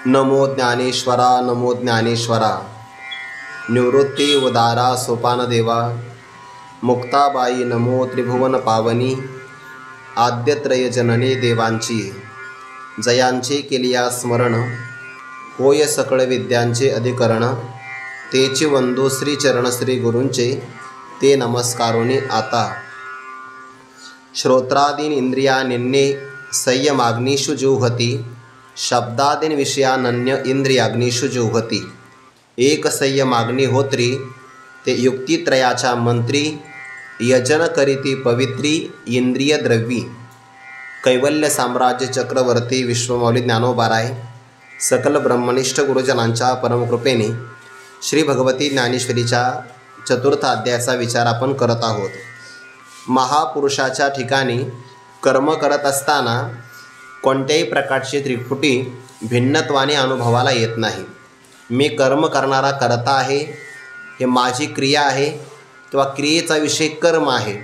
नमो ज्ञानेश्वरा नमो ज्ञानेश्वरा। निवृत्ती उदारा सोपान देवा। मुक्ताबाई नमो त्रिभुवन पावनी। आद्यत्रय जननी देवांची जयांचे केलिया स्मरण। होय सकळ विद्यांचे अधिकरण। तेची वंदो श्री चरण श्री गुरूंचे ते नमस्कारोनी आता। श्रोत्रादीन इंद्रिया निन्ने संयमाग्निषु जुहती। शब्दादीन विषयानन्य इंद्रियाग्निषु जुहती। एक संयमाग्निहोत्री ते युक्तित्रयाच्या मंत्री। यजन करीती पवित्री इंद्रिय द्रव्यी। कैवल्य साम्राज्य चक्रवर्ती विश्वमौली ज्ञानोबाराय सकल ब्रह्मनिष्ठ गुरुजनांच्या परमकृपेने श्री भगवती ज्ञानेश्वरीच्या चतुर्थ अध्यायाचा विचार आपण करत आहोत। महापुरुषाच्या ठिकाणी कर्म करत असताना कोणत्याही प्रकारची त्रिपुटी भिन्नत्वाने अनुभवाला येत नाही। मी कर्म करणारा करता आहे, हे माझी क्रिया आहे किंवा क्रियेचा विषय कर्म आहे,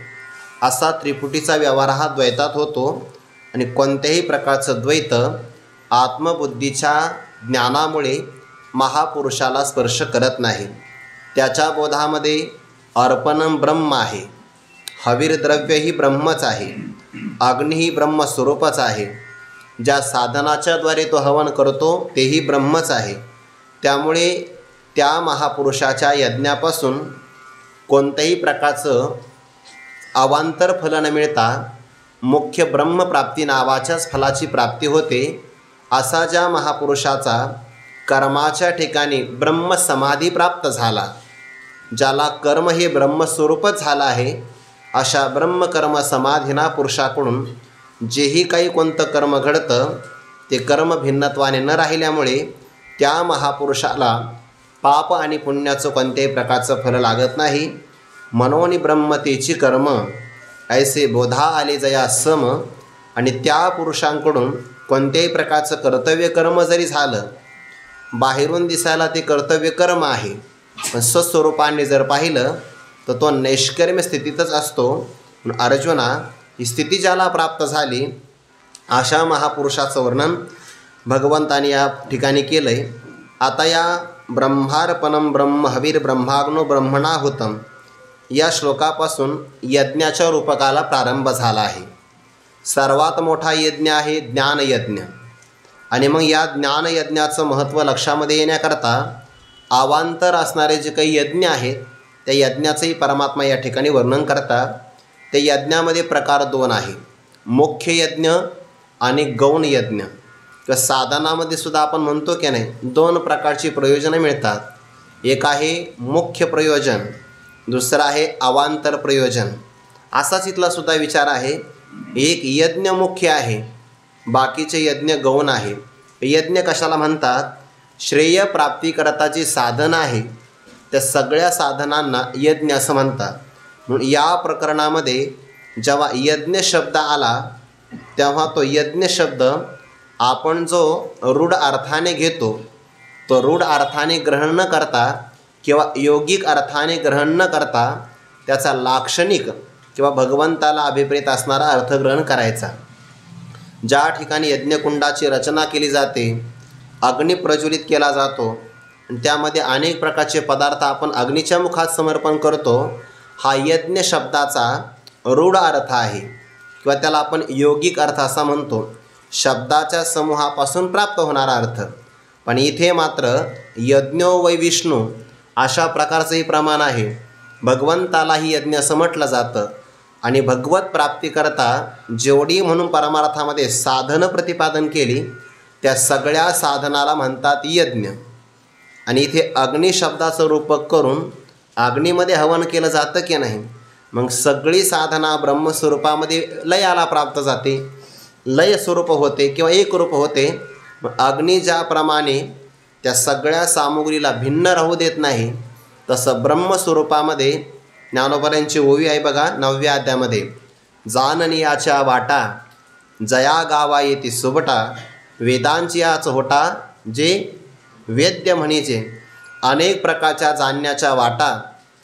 असा त्रिपुटीचा व्यवहार हा द्वैतात होतो। आणि कोणत्याही प्रकारचं द्वैत आत्मबुद्धीच्या ज्ञानामुळे महापुरुषाला स्पर्श करत नाही। त्याच्या बोधामध्ये अर्पणम ब्रह्म आहे, हवीर द्रव्य ही ब्रह्मच आहे, अग्नी ही ब्रह्मस्वरूपच आहे, ज्या साधनाच्या द्वारे तो हवन करतो तेही ब्रह्मच आहे। त्यामुळे त्या महापुरुषाच्या यज्ञापासून कोणत्याही प्रकारचं अवांतर फल न मिळता मुख्य ब्रह्मप्राप्ती नावाच्याच फलाची प्राप्ती होते। असा ज्या महापुरुषाचा कर्माच्या ठिकाणी ब्रह्मसमाधी प्राप्त झाला, ज्याला कर्म हे ब्रह्मस्वरूपच झालं आहे, अशा ब्रह्मकर्म समाधीना पुरुषाकडून जेही काही कोणतं कर्म घडतं ते कर्म भिन्नत्वाने न राहिल्यामुळे त्या महापुरुषाला पाप आणि पुण्याचं कोणत्याही प्रकारचं फल लागत नाही। मनोनी ब्रह्मतेची कर्म ऐसे बोधा आले जया सम। आणि त्या पुरुषांकडून कोणत्याही प्रकारचं कर्तव्य कर्म जरी झालं, बाहेरून दिसायला ते कर्तव्य कर्म आहे, पण स्वस्वरूपाने जर पाहिलं तर तो नैष्कर्म्य स्थितीतच असतो। अर्जुना, ही स्थिती ज्याला प्राप्त झाली अशा महापुरुषाचं वर्णन भगवंताने या ठिकाणी केलं आहे। आता या ब्रह्मार्पणम ब्रह्म हवीर ब्रह्माग्नो ब्रह्मणाहुतम या श्लोकापासून यज्ञाच्या रूपकाला प्रारंभ झाला आहे। सर्वात मोठा यज्ञ आहे ज्ञानयज्ञ। आणि मग या ज्ञानयज्ञाचं महत्त्व लक्षामध्ये येण्याकरता अवांतर असणारे जे काही यज्ञ आहेत त्या यज्ञाचंही परमात्मा या ठिकाणी वर्णन करतात। त्या यज्ञामध्ये प्रकार दोन आहे, मुख्य यज्ञ आणि गौण यज्ञ। किंवा साधनामध्ये सुद्धा आपण म्हणतो की नाही, दोन प्रकारची प्रयोजनं मिळतात। एक आहे मुख्य प्रयोजन, दुसरं आहे अवांतर प्रयोजन। असाच इथला सुद्धा विचार आहे। एक यज्ञ मुख्य आहे, बाकीचे यज्ञ गौण आहे। यज्ञ कशाला म्हणतात? श्रेय प्राप्तीकरता जी साधन आहे त्या सगळ्या साधनांना यज्ञ असं म्हणतात। म्हणून या प्रकरणामध्ये जेव्हा यज्ञ शब्द आला तेव्हा तो यज्ञ शब्द आपण जो रूढ अर्थाने घेतो तो रूढ अर्थाने ग्रहण न करता किंवा योगिक अर्थाने ग्रहण न करता त्याचा लाक्षणिक किंवा भगवंताला अभिप्रेत असणारा अर्थ ग्रहण करायचा। ज्या ठिकाणी यज्ञकुंडाची रचना केली जाते, अग्नी प्रज्वलित केला जातो आणि त्यामध्ये अनेक प्रकारचे पदार्थ आपण अग्नीच्या मुखात समर्पण करतो, हा यज्ञ शब्दाचा रूढ अर्थ आहे किंवा त्याला आपण योगिक अर्थ असा म्हणतो, शब्दाच्या समूहापासून प्राप्त होणारा अर्थ। पण इथे मात्र यज्ञो वै विष्णू अशा प्रकारचंही प्रमाण आहे। भगवंतालाही यज्ञ असं म्हटलं जातं आणि भगवत प्राप्तीकरता जेवढी म्हणून परमार्थामध्ये साधनं प्रतिपादन केली त्या सगळ्या साधनाला म्हणतात यज्ञ। आणि इथे अग्नी शब्दाचं रूपक करून अग्नीमध्ये हवन केलं जातं की नाही, मग सगळी साधना ब्रह्मस्वरूपामध्ये लयाला प्राप्त जाते, लय स्वरूप होते किंवा एक रूप होते। मग अग्नी ज्याप्रमाणे त्या सगळ्या सामुग्रीला भिन्न राहू देत नाही, तसं ब्रह्मस्वरूपामध्ये ज्ञानोबरांची ओवी आहे बघा 9व्या अध्यायामध्ये, जाननियाच्या वाटा जया गावा येती सुबटा। वेदांची या चोटा जे वेद्य म्हणीचे। अनेक प्रकारच्या जाणण्याच्या वाटा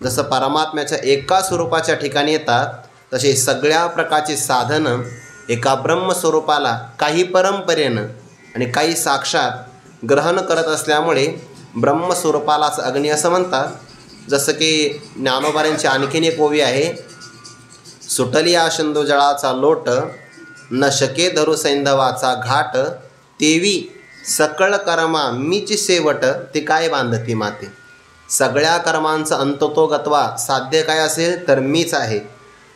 जसं परमात्म्याच्या एका स्वरूपाच्या ठिकाणी येतात, तसे सगळ्या प्रकारची साधनं एका ब्रह्मस्वरूपाला काही परंपरेनं आणि काही साक्षात ग्रहण करत असल्यामुळे ब्रह्मस्वरूपालाच अग्नी असं म्हणतात. जसं की ज्ञानोबाऱ्यांची आणखीन एक ओवी आहे, सुटलिया सिंधू जळाचा लोट, न शके धरू सैंधवाचा घाट, तेवी सकळ कर्मा मीची शेवट, ते काय बांधती माते. सगळ्या कर्मांचं अंततोगत्वा साध्य काय असेल तर मीच आहे.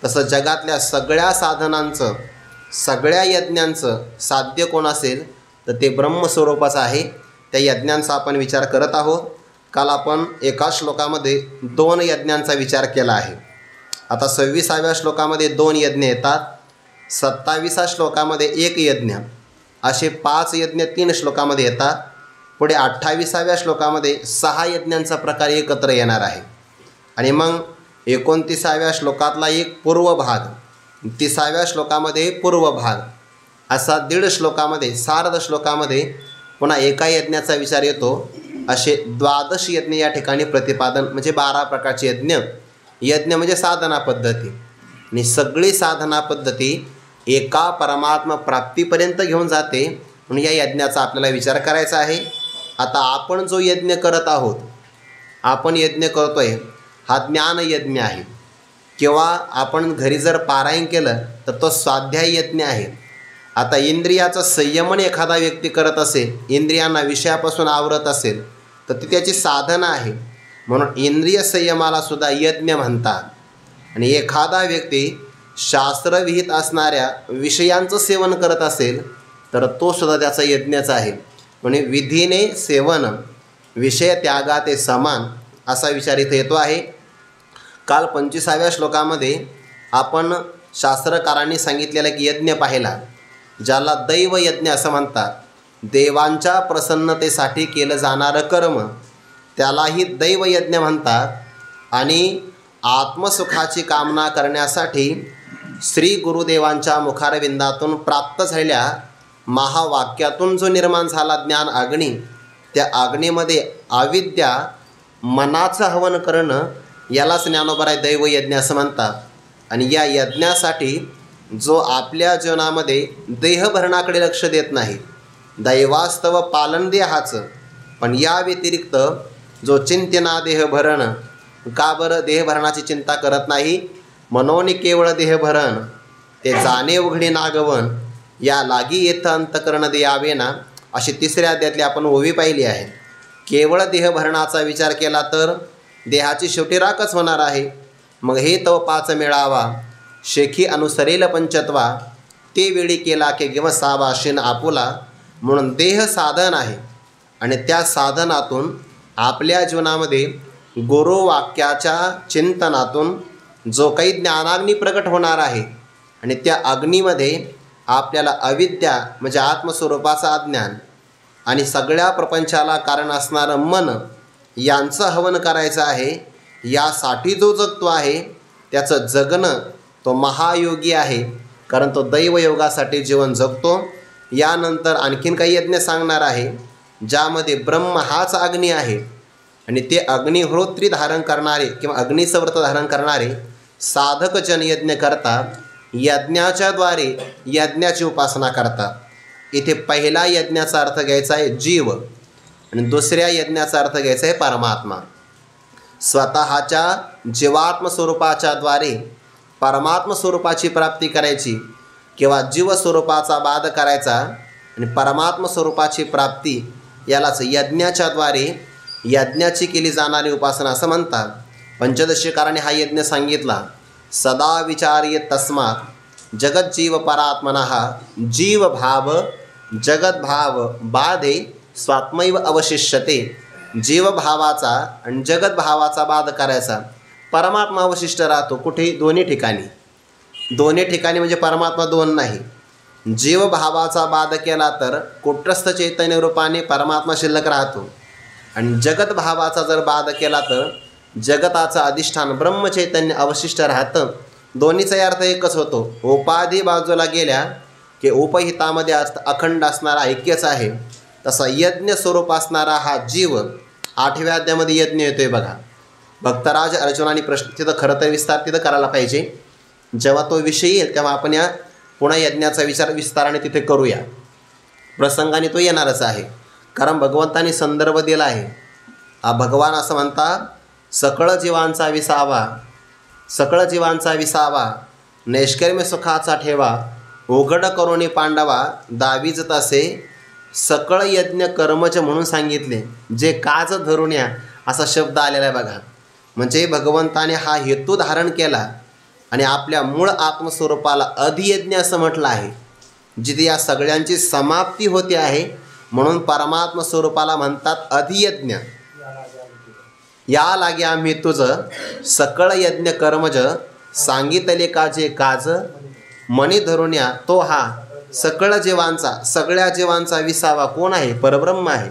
तसं जगातल्या सगळ्या साधनांचं, सगळ्या यज्ञांचं साध्य कोण असेल तर ते ब्रह्मस्वरूपाचं आहे. त्या यज्ञांचा आपण विचार करत आहोत. काल आपण एका श्लोकामध्ये 2 यज्ञांचा विचार केला आहे. आता 26व्या श्लोकामध्ये 2 यज्ञ येतात, 27व्या श्लोकामध्ये 1 यज्ञ, असे 5 यज्ञ 3 श्लोकामध्ये येतात. पुढे 28व्या श्लोकामध्ये 6 यज्ञांचा प्रकार एकत्र येणार आहे. आणि मग 29व्या श्लोकातला एक पूर्व भाग, 30व्या श्लोकामध्ये पूर्व भाग, असा 1.5 श्लोकामध्ये, सार्ध श्लोकामध्ये पुन्हा एका यज्ञाचा विचार येतो. असे 12 यज्ञ या ठिकाणी प्रतिपादन, म्हणजे 12 प्रकारचे यज्ञ. यज्ञ म्हणजे साधना पद्धती, आणि सगळी साधना पद्धती एका परमात्मा प्राप्तीपर्यंत घेऊन जाते. म्हणून या यज्ञाचा आपल्याला विचार करायचा आहे. आता आपण जो यज्ञ करत आहोत, आपण यज्ञ करतोय हा ज्ञान यज्ञ आहे, किंवा आपण घरी जर पारायण केलं तर तो स्वाध्याय यज्ञ आहे. आता इंद्रियाचं संयमन एखादा व्यक्ती करत असेल, इंद्रियांना विषयापासून आवरत असेल, तर ती त्याची साधना आहे. म्हणून इंद्रिय संयमाला सुद्धा यज्ञ म्हणतात. आणि एखादा व्यक्ती शास्त्रविहित असणाऱ्या विषयांचं सेवन करत असेल तर तो सुद्धा त्याचा यज्ञच आहे. म्हणजे विधीने सेवन विषय त्यागाते समान, असा विचार इथं येतो आहे. काल 25व्या श्लोकामध्ये आपण शास्त्रकारांनी सांगितलेला की यज्ञ पाहिला, ज्याला दैव यज्ञ असं म्हणतात. देवांच्या प्रसन्नतेसाठी केलं जाणारं कर्म त्यालाही दैव यज्ञ म्हणतात. आणि आत्मसुखाची कामना करण्यासाठी श्री गुरुदेवांच्या मुखारविंदातून प्राप्त झालेल्या महावाक्यातून जो निर्माण झाला ज्ञान अग्नी, त्या अग्नीमध्ये अविद्या मनाचं हवन करणं, यालाच ज्ञानोबराय दैव यज्ञ असं म्हणतात. आणि या यज्ञासाठी जो आपल्या जीवनामध्ये देहभरणाकडे लक्ष देत नाही, दैवास्तव पालन देहाचं, पण या व्यतिरिक्त जो चिंतना देहभरण, का बरं देहभरणाची चिंता करत नाही, मनोनी केवळ देहभरण, ते जाणे उघडी नागवन, या लागी येतं अंतकरण द्यावे ना, अशी 3ऱ्या अध्यायातली आपण ओवी पाहिली आहे. केवळ देहभरणाचा विचार केला तर देहाची शेवटी राखच होणार आहे. मग हे तव 5 मिळावा, शेखी अनुसरेल पंचत्वा, ते वेळी केला की किंवा सावाशीन आपुला. म्हणून देह साधन आहे, आणि त्या साधनातून आपल्या जीवनामध्ये गुरुवाक्याच्या चिंतनातून जो काही ज्ञानाग्नी प्रकट होणार आहे, आणि त्या अग्नीमध्ये आपल्याला अविद्या म्हणजे आत्मस्वरूपाचं अज्ञान आणि सगळ्या प्रपंचाला कारण असणारं मन यांचं हवन करायचं आहे. यासाठी जो जगतो आहे त्याचं जगणं तो महायोगी आहे, कारण तो दैवयोगासाठी जीवन जगतो. यानंतर आणखीन काही यज्ञ सांगणार आहे, ज्यामध्ये ब्रह्म हाच अग्नी आहे, आणि ते अग्निहोत्री धारण करणारे किंवा अग्नीचं व्रत धारण करणारे साधक जन यज्ञ करतात. यज्ञाच्या द्वारे यज्ञाची उपासना करतात. इथे पहिला यज्ञाचा अर्थ घ्यायचा आहे जीव, आणि दुसऱ्या यज्ञाचा अर्थ घ्यायचा आहे परमात्मा. स्वतःच्या जीवात्म स्वरूपाच्या द्वारे परमात्म स्वरूपाची प्राप्ती करायची, किंवा जीवस्वरूपाचा बाध करायचा, आणि परमात्म स्वरूपाची प्राप्ती यालाच यज्ञाच्या द्वारे यज्ञाची केली जाणारी उपासना असं म्हणतात. पंचदशीकाराने हा यज्ञ सांगितला. सदा विचार्ये तस्मात् जगज्जीव परात्मनः जीवभाव जगद्भाव बाधे स्वात्मैव अवशिष्यते. जीवभावाचा आणि जगद्भावाचा बाध करायचा, परमात्मा अवशिष्ट राहतो. कुठे? दोन्ही ठिकाणी. दोन्ही ठिकाणी म्हणजे परमात्मा दोन नाही. जीवभावाचा बाध केला तर कुटस्थ चैतन्य रूपाने परमात्मा शिल्लक राहतो, आणि जगद्भावाचा जर बाध केला तर जगताचं अधिष्ठान ब्रह्मचैतन्य अवशिष्ट राहतं. दोन्हीचा अर्थ एकच होतो. उपाधी बाजूला गेल्या की उपहितामध्ये अखंड असणारा ऐक्यच आहे. तसा यज्ञ स्वरूप असणारा हा जीव 8व्या अध्यायामध्ये यज्ञ येतोय बघा. भक्तराज अर्जुनाने प्रश्न तिथं खरं तर विस्तार तिथं करायला पाहिजे. जेव्हा तो विषय येईल तेव्हा आपण या पुन्हा यज्ञाचा विचार विस्ताराने तिथे करूया. प्रसंगाने तो येणारच आहे, कारण भगवंतानी संदर्भ दिला आहे. भगवान असं म्हणतात, सकळ जीवांचा विसावा नैष्कर्म्य सुखाचा ठेवा, उघड करोनी पांडवा दावीज तसे सकळ यज्ञ कर्मच म्हणून सांगितले. जे काज धरुण्या असा शब्द आलेला आहे बघा. म्हणजे भगवंताने हा हेतू धारण केला आणि आपल्या मूळ आत्मस्वरूपाला अधियज्ञ असं म्हटलं आहे, जिथे या सगळ्यांची समाप्ती होते आहे. म्हणून परमात्म स्वरूपाला म्हणतात अधियज्ञ. या लागे आम्ही तुझं सकळ यज्ञ कर्मज सांगितले काजे काज मनी धरुण्या. तो हा सकळ जीवांचा, सगळ्या जीवांचा विसावा कोण आहे? परब्रह्म आहे.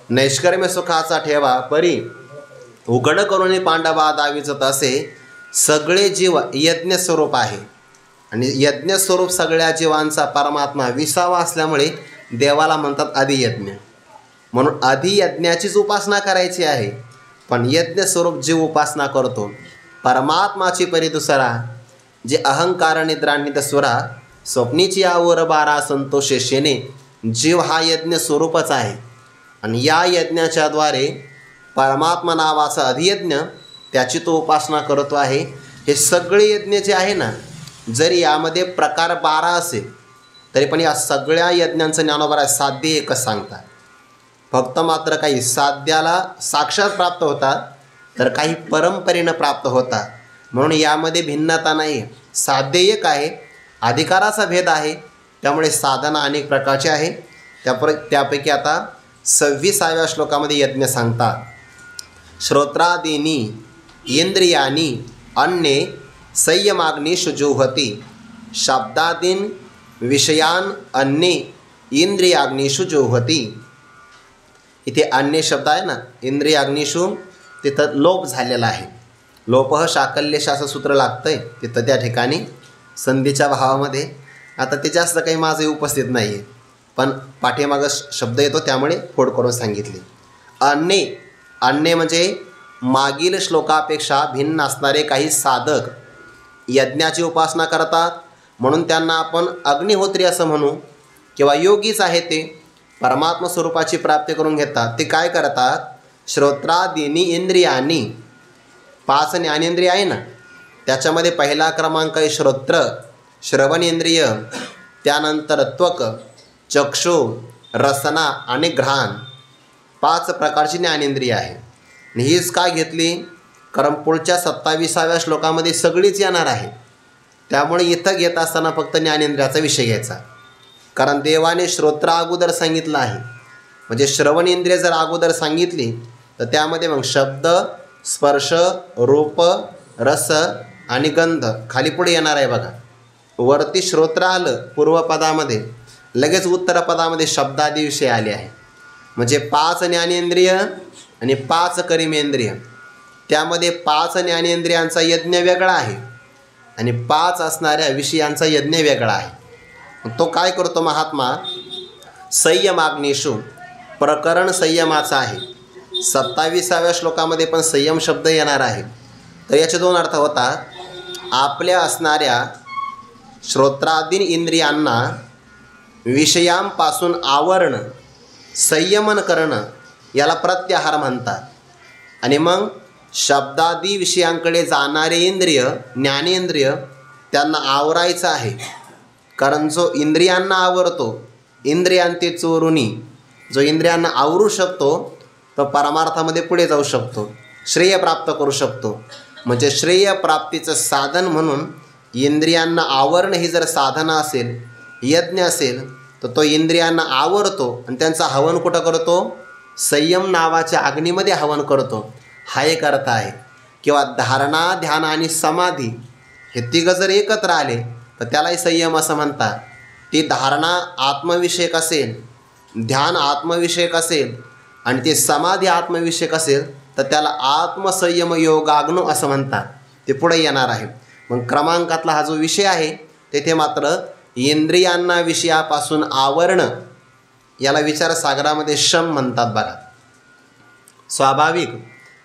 नैष्कर्म्य सुखाचा ठेवा परी उघड करून पांडवा दावीच तसे सगळे जीव यज्ञ स्वरूप आहे. आणि यज्ञ स्वरूप सगळ्या जीवांचा परमात्मा विसावा असल्यामुळे देवाला म्हणतात अधियज्ञ. म्हणून अधियज्ञाचीच उपासना करायची आहे. पण यज्ञ स्वरूप जीव उपासना करतो परमात्माची परी दुसरा, जे अहंकार निद्रान्वित सुरा स्वप्नीची आवर बारा संतोषेशेने. जीव हा यज्ञ स्वरूपच आहे आणि या यज्ञाच्या द्वारे परमात्मा नावाचा अधियज्ञ त्याची तो उपासना करतो आहे. हे सगळे यज्ञ जे आहे ना, जरी यामध्ये प्रकार 12 असेल तरी पण या सगळ्या यज्ञांचं ज्ञानोबा साध्य एकच सांगतात. फक्त मात्र काही साध्याला साक्षात प्राप्त होतात तर काही परंपरेनं प्राप्त होतात. म्हणून यामध्ये भिन्नता नाही. साध्य एक आहे, अधिकाराचा भेद आहे. त्यामुळे साधना अनेक प्रकारचे आहे. त्यापैकी आता 26व्या श्लोकामध्ये यज्ञ सांगतात. श्रोत्रादीनी इंद्रियानी अन्ये संयमाग्निषु जुह्वति शब्दादीन विषयान अन्ये इंद्रियाग्निषु जुह्वति. इथे अन्य शब्द आहे ना, इंद्रियाग्निषु, तिथं लोप झालेला आहे. लोपह शाकल्यश असं सूत्र लागतं आहे तिथं त्या ठिकाणी संधीच्या भावामध्ये. आता ते जास्त काही माझे उपस्थित नाही आहे, पण पाठीमागं शब्द येतो त्यामुळे फोड करून सांगितले. अन्य म्हणजे मागील श्लोकापेक्षा भिन्न असणारे काही साधक यज्ञाची उपासना करतात. म्हणून त्यांना आपण अग्निहोत्री असं म्हणू, किंवा योगीच आहे ते परमात्मा स्वरूपाची प्राप्ती करून घेतात. ते काय करतात? श्रोत्रादीनी इंद्रियानी, 5 ज्ञानेंद्रिय आहे ना, त्याच्यामध्ये पहिला क्रमांक आहे श्रोत्र, श्रवण इंद्रिय. त्यानंतर त्वक, चक्षु, रसना आणि घ्राण, 5 प्रकारची ज्ञानेंद्रिय आहे. आणि हीच काय घेतली? कारण पुढच्या 27व्या श्लोकामध्ये सगळीच येणार आहे. त्यामुळे इथं घेत असताना फक्त ज्ञानेंद्रियाचा विषय घ्यायचा. कारण देवाने श्रोत्र अगोदर सांगितलं आहे. म्हणजे श्रवण इंद्रिय जर अगोदर सांगितली तर त्यामध्ये मग शब्द, स्पर्श, रूप, रस आणि गंध खाली पुढे येणार आहे बघा. वरती श्रोत्र आलं पूर्वपदामध्ये, लगेच उत्तरपदामध्ये शब्दादी विषय आले आहे. म्हणजे 5 ज्ञानेंद्रिय आणि 5 कर्मेंद्रिय. त्यामध्ये 5 ज्ञानेंद्रियांचा यज्ञ वेगळा आहे आणि 5 असणाऱ्या विषयांचा यज्ञ वेगळा आहे. तो काय करतो महात्मा? संयमाग्निषु, प्रकरण संयमाचा आहे. 27व्या श्लोकामध्ये पण संयम शब्द येणार आहे. तर याचे 2 अर्थ होतात. आपल्या असणाऱ्या श्रोत्रादीन इंद्रियांना विषयांपासून आवरणं, संयमन करणं, याला प्रत्याहार म्हणतात. आणि मग शब्दादी विषयांकडे जाणारे इंद्रिय, ज्ञानेंद्रिय, त्यांना आवरायचं आहे. कारण जो इंद्रियांना आवरतो, इंद्रियांते चोरुनी, जो इंद्रियांना आवरू शकतो तो परमार्थामध्ये पुढे जाऊ शकतो, श्रेय प्राप्त करू शकतो. म्हणजे श्रेय प्राप्तीचं साधन म्हणून इंद्रियांना आवरणं ही जर साधना असेल, यज्ञ असेल, तर तो इंद्रियांना आवरतो आणि त्यांचा हवन कुठं करतो? संयम नावाच्या अग्नीमध्ये हवन करतो. हा एक अर्थ आहे. किंवा धारणा, ध्यान आणि समाधी हे तिघं जर एकत्र आले तर त्यालाही संयम असं म्हणतात. ती धारणा आत्मविषयक असेल, ध्यान आत्मविषयक असेल आणि ते समाधी आत्मविषयक असेल तर त्याला आत्मसंयम योगाग्नो असं म्हणतात. ते पुढे येणार आहे. मग क्रमांकातला हा जो विषय आहे तेथे मात्र इंद्रियांना विषयापासून आवरणं, याला विचारसागरामध्ये शम म्हणतात बघा. स्वाभाविक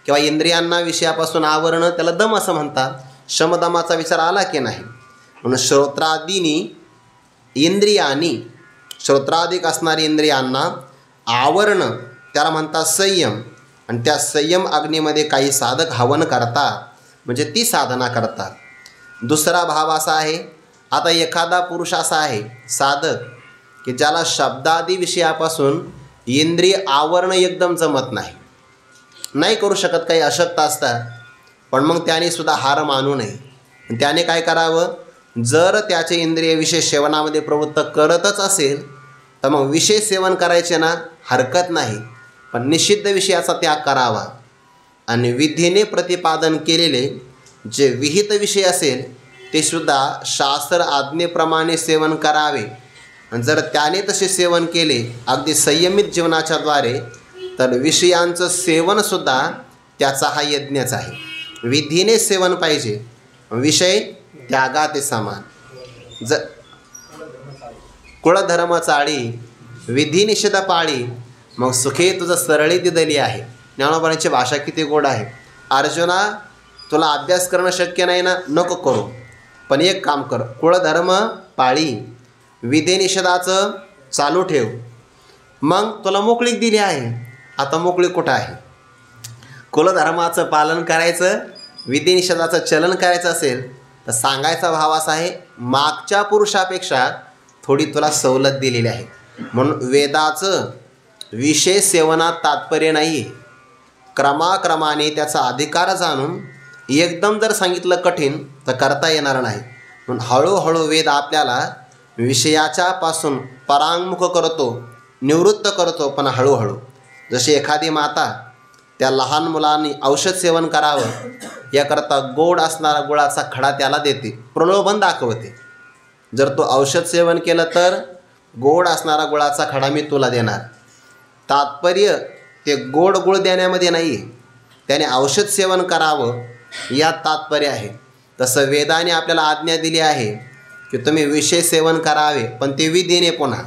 किंवा इंद्रियांना विषयापासून आवरणं त्याला दम असं म्हणतात. शमदमाचा विचार आला की नाही? म्हणून श्रोत्रादीनी इंद्रियानी, श्रोत्राधिक असणारी इंद्रियांना आवरणं त्याला म्हणतात संयम. आणि त्या संयम अग्नीमध्ये काही साधक हवन करतात, म्हणजे ती साधना करतात. दुसरा भाव असा आहे, आता एखादा पुरुष असा आहे साधक की ज्याला शब्दादी विषयापासून इंद्रिय आवरणं एकदम जमत नाही करू शकत, काही अशक्त असतात. पण मग त्याने सुद्धा हार मानू नये. त्याने काय करावं, जर त्याचे इंद्रिय विशेष सेवनामध्ये प्रवृत्त करतच असेल तर मग विशेष सेवन करायचे ना, हरकत नाही, पण निषिद्ध विषयाचा त्याग करावा. आणि विधीने प्रतिपादन केलेले जे विहित विषय असेल ते सुद्धा शास्त्र आज्ञेप्रमाणे सेवन करावे. आणि जर त्याने तसे सेवन केले अगदी संयमित जीवनाच्याद्वारे तर विषयांचं सेवनसुद्धा त्याचा हा यज्ञच आहे. विधीने सेवन पाहिजे, विषय त्यागाते समान. कुळधर्म चाळी विधी निषेध पाळी, मग सुखे तुझं सरळी दिदली आहे. ज्ञानोबांची भाषा किती गोड आहे. अर्जुना, तुला अभ्यास करणं शक्य नाही ना, नको करू, पण एक काम कर, कुळधर्म पाळी, विधी निषेधाचं चालू ठेव, मग तुला मोकळीक दिली आहे. आता मोकळीक कुठं आहे? कुलधर्माचं पालन करायचं, विधी निषेधाचं चलन करायचं असेल तर सांगायचा भाव असा आहे, मागच्या पुरुषापेक्षा थोडी तुला सवलत दिलेली आहे. म्हणून वेदाचं विशेष सेवनात तात्पर्य नाही आहे. क्रमाक्रमाने त्याचा अधिकार जाणून एकदम जर सांगितलं कठीण तर करता येणार नाही. म्हणून हळूहळू वेद आपल्याला विषयाच्या पासून परांगमुख करतो, निवृत्त करतो, पण हळूहळू. जशी एखादी माता त्या लहान मुलांनी औषध सेवन करावं याकरता गोड असणारा गुळाचा खडा त्याला देते, प्रलोभन दाखवते. जर तो औषध सेवन केलं तर गोड असणारा गुळाचा खडा मी तुला देणार. तात्पर्य ते गोड गुळ देण्यामध्ये नाही आहे, त्याने औषध सेवन करावं यात तात्पर्य आहे. तसं वेदाने आपल्याला आज्ञा दिली आहे की तुम्ही विषय सेवन करावे, पण ते विधीने. पुन्हा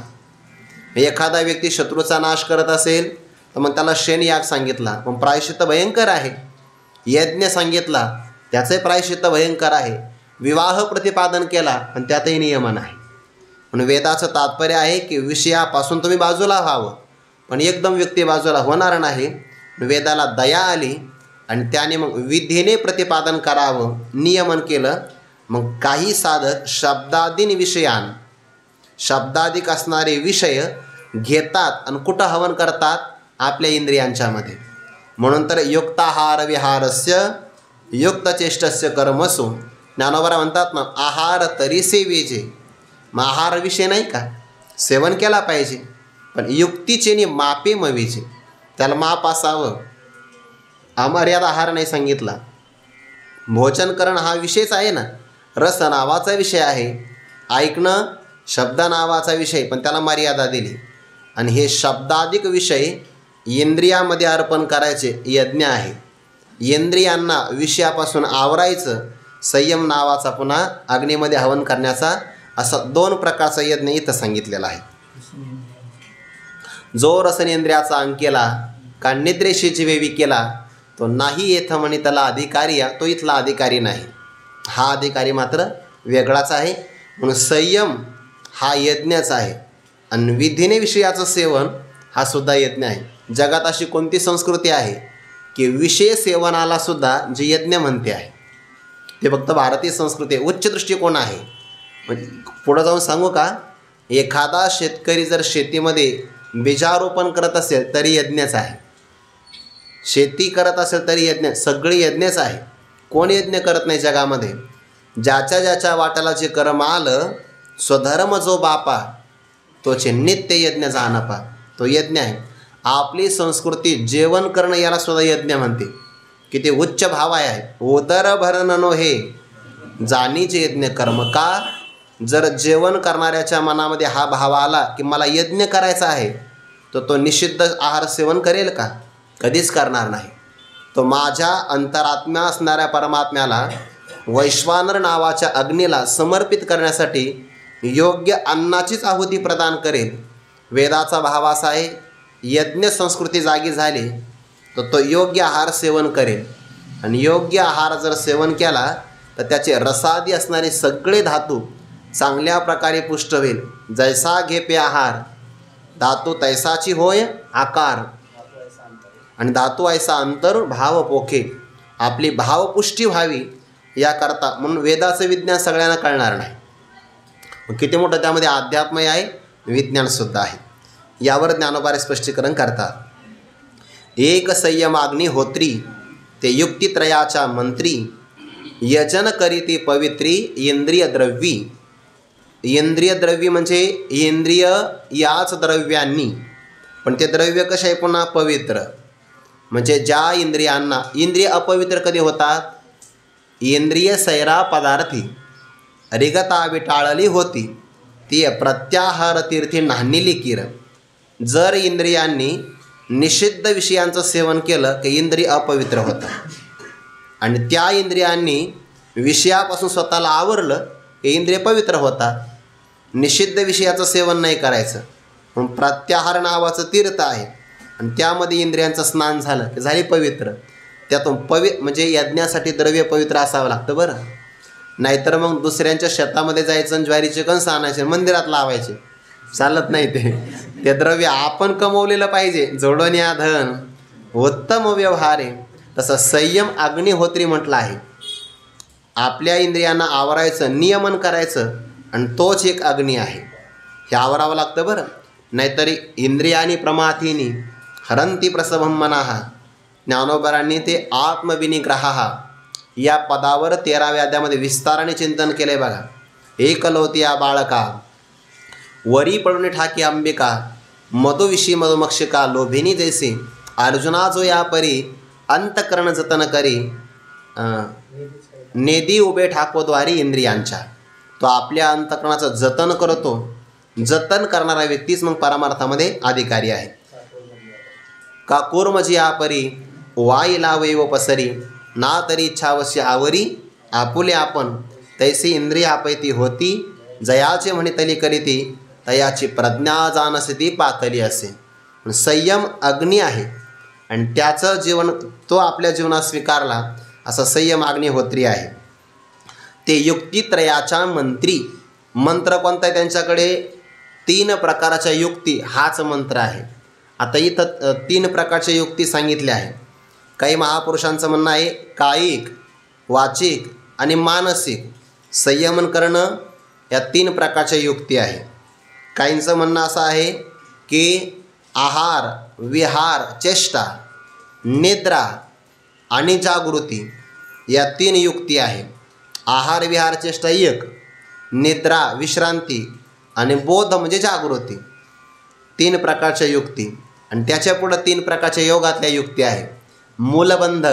एखादा व्यक्ती शत्रूचा नाश करत असेल तर मग त्याला शेणयाग सांगितला, पण प्रायश्चित्त भयंकर आहे. यज्ञ सांगितला, त्याचे प्रायश्चित्त भयंकर आहे. विवाह प्रतिपादन केला, पण त्यातही नियमन आहे. म्हणून वेदाचं तात्पर्य आहे की विषयापासून तुम्ही बाजूला व्हावं, पण एकदम व्यक्ती बाजूला होणार नाही. वेदाला दया आली आणि त्याने मग विधीने प्रतिपादन करावं, नियमन केलं. मग काही साधक शब्दाधिक असणारे विषय घेतात आणि कुठं हवन करतात? आपल्या इंद्रियांच्यामध्ये. म्हणून तर युक्ताहार विहारस्य युक्तचेष्टस्य कर्मसु. ज्ञानोबा म्हणतात ना, आहार तरी सेवेजे. मग आहार विषय नाही का, सेवन केला पाहिजे, पण युक्तीचे मापे मवीचे. त्याला माप असावं. अमर्याद आहार नाही सांगितला. भोजन करणं हा विषयच आहे ना, रस नावाचा विषय आहे, ऐकणं शब्द नावाचा विषय, पण त्याला मर्यादा दिली. आणि हे शब्दाधिक विषय इंद्रियामध्ये अर्पण करायचे यज्ञ आहे. इंद्रियांना विषयापासून आवरायचं, संयम नावाचा पुन्हा अग्नीमध्ये हवन करण्याचा, असा 2 प्रकारचा यज्ञ इथं सांगितलेला आहे. जो रसनेंद्रियाचा अंग केला का निद्रेशी जिवेवी केला, तो नाही येथ म्हणे त्याला अधिकारी, तो इथला अधिकारी नाही. हा अधिकारी मात्र वेगळाच आहे. म्हणून संयम हा यज्ञच आहे आणि विधीने विषयाचं सेवन हा सुद्धा यज्ञ आहे. जगात अशी कोणती संस्कृती आहे की विषय सेवनाला सुद्धा जे यज्ञ म्हणते आहे, ते फक्त भारतीय संस्कृती आहे. उच्च दृष्टिकोन आहे. पुढं जाऊन सांगू का, एखादा शेतकरी जर शेतीमध्ये बीजारोपण करत असेल तरी यज्ञच आहे, शेती करत असेल तरी यज्ञ, सगळी यज्ञच आहे. कोण यज्ञ करत नाही जगामध्ये. ज्याच्या ज्याच्या वाट्याला जे कर्म आलं, स्वधर्म जो बापा तोचे नित्य यज्ञ जाणपा, तो यज्ञ आहे. आपली संस्कृती जेवण करणं याला सुद्धा यज्ञ म्हणते. किती उच्च भाव आहे. उदर भरणनो हे जाणीचे यज्ञ कर्म. का? जर जेवण करणाऱ्याच्या मनामध्ये हा भाव आला की मला यज्ञ करायचा आहे, तर तो निषिद्ध आहार सेवन करेल का? कधीच करणार नाही. तो माझ्या अंतरात्म्या असणाऱ्या परमात्म्याला, वैश्वानर नावाच्या अग्नीला समर्पित करण्यासाठी योग्य अन्नाचीच आहुती प्रदान करेल. वेदाचा भाव असा आहे, यज्ञ संस्कृती जागी झाली तर तो योग्य आहार सेवन करेल. आणि योग्य आहार जर सेवन केला तर त्याचे रसादी असणारे सगळे धातू चांगल्या प्रकारे पुष्ट होईल. जैसा घेपे आहार धातू तैसाची होय आकार आणि धातू ऐसा अंतर भाव पोखे. आपली भावपुष्टी व्हावी याकरता म्हणून वेदाचं विज्ञान सगळ्यांना कळणार नाही. किती मोठं त्यामध्ये अध्यात्म आहे, विज्ञानसुद्धा आहे. यावर ज्ञानोबारे स्पष्टीकरण करतात. एक संयमाग्निहोत्री ते युक्तित्रयाच्या मंत्री यजन करीती पवित्री इंद्रिय द्रव्यी. इंद्रिय द्रव्य म्हणजे इंद्रिय याच द्रव्यांनी, पण ते द्रव्य कसे आहे पुन्हा पवित्र. म्हणजे ज्या इंद्रियांना, इंद्रिय अपवित्र कधी होतात, इंद्रिय सैरा पदार्थी रिगता विटाळली होती ती प्रत्याहार तीर्थी नाहनिली कीर. जर इंद्रियांनी निषिद्ध विषयांचं सेवन केलं की इंद्रिय अपवित्र होतं आणि त्या इंद्रियांनी विषयापासून स्वतःला आवरलं की इंद्रिय पवित्र होतात. निषिद्ध विषयाचं सेवन नाही करायचं. मग प्रत्याहार नावाचं तीर्थ आहे आणि त्यामध्ये इंद्रियांचं स्नान झालं की झाली पवित्र. त्यातून म्हणजे यज्ञासाठी द्रव्य पवित्र असावं लागतं बरं. नाहीतर मग दुसऱ्यांच्या शेतामध्ये जायचं आणि ज्वारीचे कणस आणायचे मंदिरात लावायचे, चालत नाही. ते द्रव्य आपण कमवलेलं पाहिजे. जोडून या धन उत्तम व्यवहार आहे. तसं संयम अग्निहोत्री म्हटलं आहे. आपल्या इंद्रियांना आवरायचं, नियमन करायचं आणि तोच एक अग्नी आहे. हे आवरावं लागतं बरं. नाहीतरी इंद्रियानी प्रमाथीनी हरंती प्रसभम मनाहा. ज्ञानोबरांनी ते आत्मविनिग्रहा या पदावर 13व्या अध्यायामध्ये विस्ताराने चिंतन केले बघा. एकलौतिया बाळका वरी पडून ठाकी अंबिका मधुविषी मधुमक्षिका लोभिनी जैसे अर्जुना जो या परी अंतकरण जतन करी नेदी उभे ठाकोद्वारी इंद्रियांच्या. तो आपल्या अंतकरणाचं जतन करतो. जतन करणारा व्यक्तीच मग परमार्थामध्ये अधिकारी आहे. का कूर्मजी या परी वाईला वैव पसरी ना तरी इच्छावश्य आवरी आपुले आपण तैसी इंद्रिय आपैती होती जयाचे म्हणे तली करीती तयाची प्रज्ञा जानसिती पातली असे. संयम अग्नी आहे आणि त्याचं जीवन तो आपल्या जीवनात स्वीकारला असा संयम अग्निहोत्री आहे. ते युक्तित्रयाच्या मंत्री. मंत्र कोणता आहे त्यांच्याकडे? 3 प्रकारच्या युक्ती हाच मंत्र आहे. आता इथं 3 प्रकारच्या युक्ती सांगितल्या आहे. काही महापुरुषांचं म्हणणं आहे कायिक, वाचिक आणि मानसिक संयमन करणं या 3 प्रकारच्या युक्ती आहे. काहींचं म्हणणं असं आहे की आहार, विहार, चेष्टा, निद्रा आणि जागृती या 3 युक्ती आहे. आहार, विहार, चेष्टा 1, निद्रा विश्रांती आणि बोध म्हणजे जागृती 3 प्रकारच्या युक्ती. आणि त्याच्या पुढं 3 प्रकारच्या योगातल्या युक्ती आहे. मूलबंध,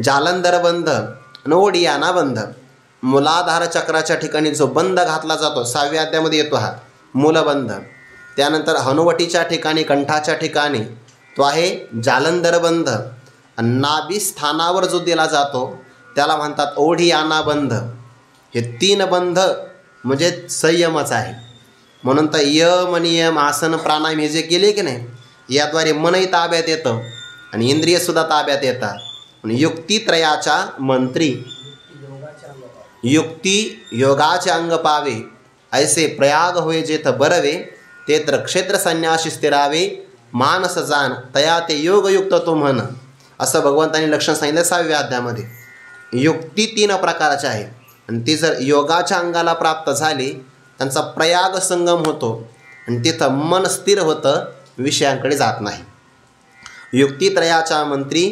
जालंधर बंध आणि ओडियाना बंध. मूलाधार चक्राच्या ठिकाणी जो बंध घातला जातो 6व्या अध्यायामध्ये येतो हा मूलबंध. त्यानंतर हनुवटीच्या ठिकाणी कंठाच्या ठिकाणी तो आहे जालंधर बंध. आणि नाभी स्थानावर जो दिला जातो त्याला म्हणतात ओढियाना बंध. हे 3 बंध म्हणजे संयमच आहे. म्हणून तर यम, नियम, आसन, प्राणायाम हे जे केले की नाही याद्वारे मनही ताब्यात येतं आणि इंद्रियसुद्धा ताब्यात येतात. युक्तित्रयाच्या मंत्री. युक्ती योगाचे अंग पावे ऐसे प्रयाग होय जेथ बरवे तेत्र क्षेत्र संन्यासी स्थिरावे मानस जाण तया ते योगयुक्त तो म्हण. असं भगवंतांनी लक्षण सांगितलं 6व्या अध्यायामध्ये. युक्ती 3 प्रकारची आहे आणि ती जर योगाच्या अंगाला प्राप्त झाली त्यांचा प्रयाग संगम होतो आणि तिथं मन स्थिर होतं, विषयांकडे जात नाही. युक्तित्रयाच्या मंत्री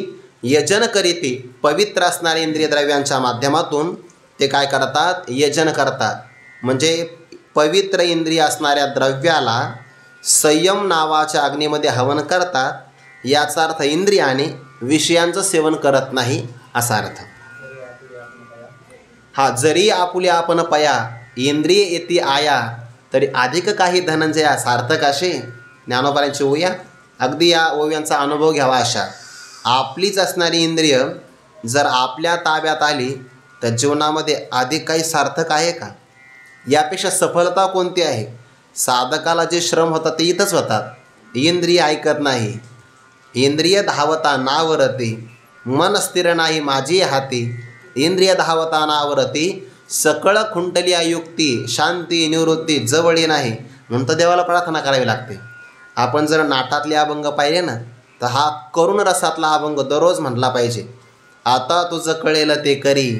यजन करीती पवित्र असणाऱ्या इंद्रिय द्रव्यांच्या माध्यमातून ते काय करतात? यजन करतात. म्हणजे पवित्र इंद्रिय असणाऱ्या द्रव्याला संयम नावाच्या अग्नीमध्ये हवन करतात. याचा अर्थ इंद्रियाने विषयांचं सेवन करत नाही असा अर्थ. हा जरी आपुले आपण पया इंद्रिय येती आया तरी अधिक काही धनंजया सार्थक असे. ज्ञानोबांची ओव्या अगदी या ओव्यांचा अनुभव घ्यावा. अशा आपलीच असणारी इंद्रिय जर आपल्या ताब्यात आली तर जीवनामध्ये अधिक काही सार्थक आहे का? यापेक्षा सफलता कोणती आहे? साधकाला जे श्रम होतात ते इथंच होतात. इंद्रिय ऐकत नाही, इंद्रिय धावता नावरती, मन स्थिर नाही माझी हाती, इंद्रिय धावता नावरती, सकळ खुंटली युक्ती, शांती निवृत्ती जवळी नाही. म्हणून तर देवाला प्रार्थना करावी लागते. आपण जर नाटातले अभंग पाहिले ना, तर हा करुण रसातला अभंग दररोज म्हटला पाहिजे. आता तुझं कळेल ते करी,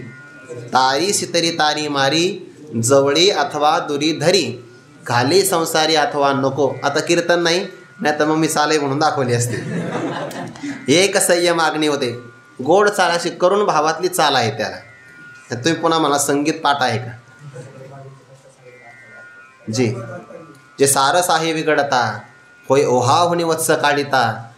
तारी सितरी तारी मारी, जवळी अथवा दुरी धरी, घाली संसारी अथवा नको. आता कीर्तन नाही तर मग मी चाले म्हणून दाखवली असते. एक संयम आग्नी होते. गोड चाल, अशी करुण भावातली चाल आहे त्याला. तुम्ही पुन्हा मला संगीत पाठ आहे का? जी. जे सारस आहे विगडता, होय ओहा होणी वत्स काढिता.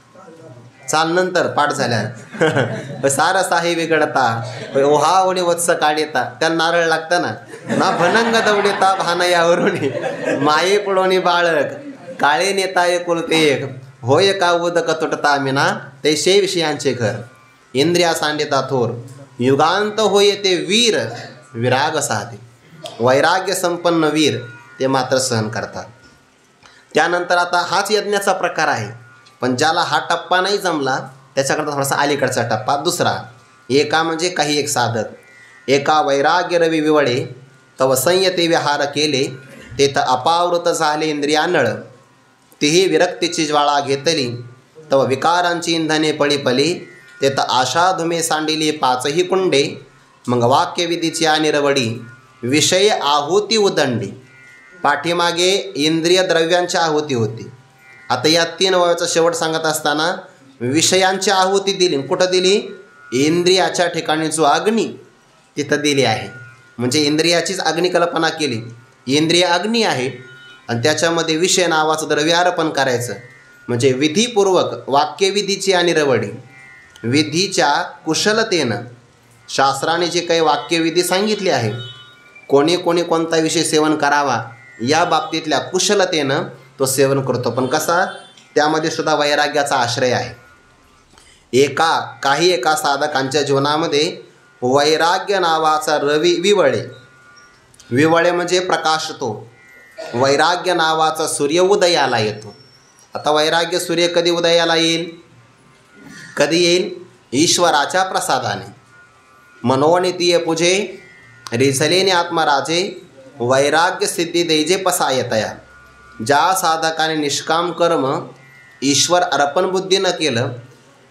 चाल नंतर पाठ झाल्या. सारस आहे विगडता, होय ओहा होणी वत्स काढिता. त्याला नारळ लागतं ना. भनंग दवडिता भान यावरून, माये पुढोनी बाळक, काळे नेता एकुलते एक, होय का उदक तुटता मिना, ते शे विषयांचे घर. इंद्रिया सांडिता थोर, युगांत होय ते वीर, विराग साधे. वैराग्य संपन्न वीर ते मात्र सहन करतात. त्यानंतर आता हाच यज्ञाचा प्रकार आहे, पण ज्याला हा टप्पा नाही जमला त्याच्याकरता थोडासा अलीकडचा टप्पा दुसरा. एका म्हणजे काही एक साधक. एका वैराग्य रवी विवळे, तव संयते विहार केले, तेथ अपावृत झाले इंद्रिया नळ. तीही विरक्तीची ज्वाळा घेतली, तव विकारांची इंधने पळीपली, तेथ आशा धुमे सांडिली पाचही कुंडे. मग वाक्यविधीची निरवडी, विषय आहुती उदंडी. पाठीमागे इंद्रिय द्रव्यांची आहुती होती. आता या 3 वयाचा शेवट सांगत असताना विषयांची आहुती दिली. कुठं दिली? इंद्रियाच्या ठिकाणी जो अग्नी तिथं दिली आहे. म्हणजे इंद्रियाचीच अग्निकल्पना केली. इंद्रिय अग्नी आहे आणि त्याच्यामध्ये विषय नावाचं द्रव्य अर्पण करायचं. म्हणजे विधीपूर्वक वाक्यविधीची निरवडी, विधीच्या कुशलतेनं शास्त्राने जे काही वाक्यविधी सांगितले आहे, कोणी कोणी कोणता विषय सेवन करावा या बाबतीतल्या कुशलतेनं तो सेवन करतो. पण कसा? त्यामध्ये सुद्धा वैराग्याचा आश्रय आहे. काही एका साधकांच्या जीवनामध्ये वैराग्य नावाचा रवी विवळे, विवळे म्हणजे प्रकाशतो. वैराग्य नावाचा सूर्य उदयाला येतो. आता वैराग्य सूर्य कधी उदयाला येईल? कधी येईल? ईश्वराच्या प्रसादाने. मनोनितीय पूजे, रिझलेने आत्मराजे, वैराग्य सिद्धी दैजे पसायतया. ज्या साधकाने निष्काम कर्म ईश्वर अर्पण बुद्धीनं केलं,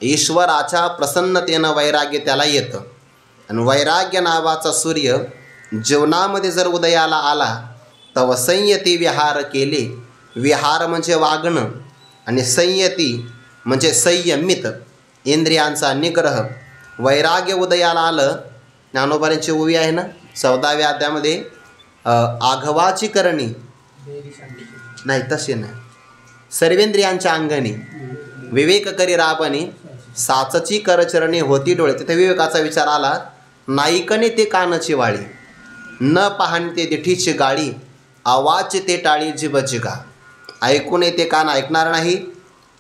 ईश्वराच्या प्रसन्नतेनं वैराग्य त्याला येतं. आणि वैराग्य नावाचा सूर्य जीवनामध्ये जर उदयाला आला, तव संयती विहार केले. विहार म्हणजे वागणं आणि संयती म्हणजे संयमित, इंद्रियांचा निग्रह. वैराग्य उदयाला आलं. ज्ञानोबांची ओवी आहे ना 14व्या अध्यायामध्ये, आघवाची करणी नाही, तसे नाही, सर्वेंद्रियांच्या अंगणी विवेक करी राबणी, साचची करचरणी होती डोळे. तिथे विवेकाचा विचार आला. नाईकने ते कानची वाळी, न पाहणे ते दिठीची गाळी, आवाज ते टाळी जिभची गा. ऐकू नये ते कान ऐकणार नाही,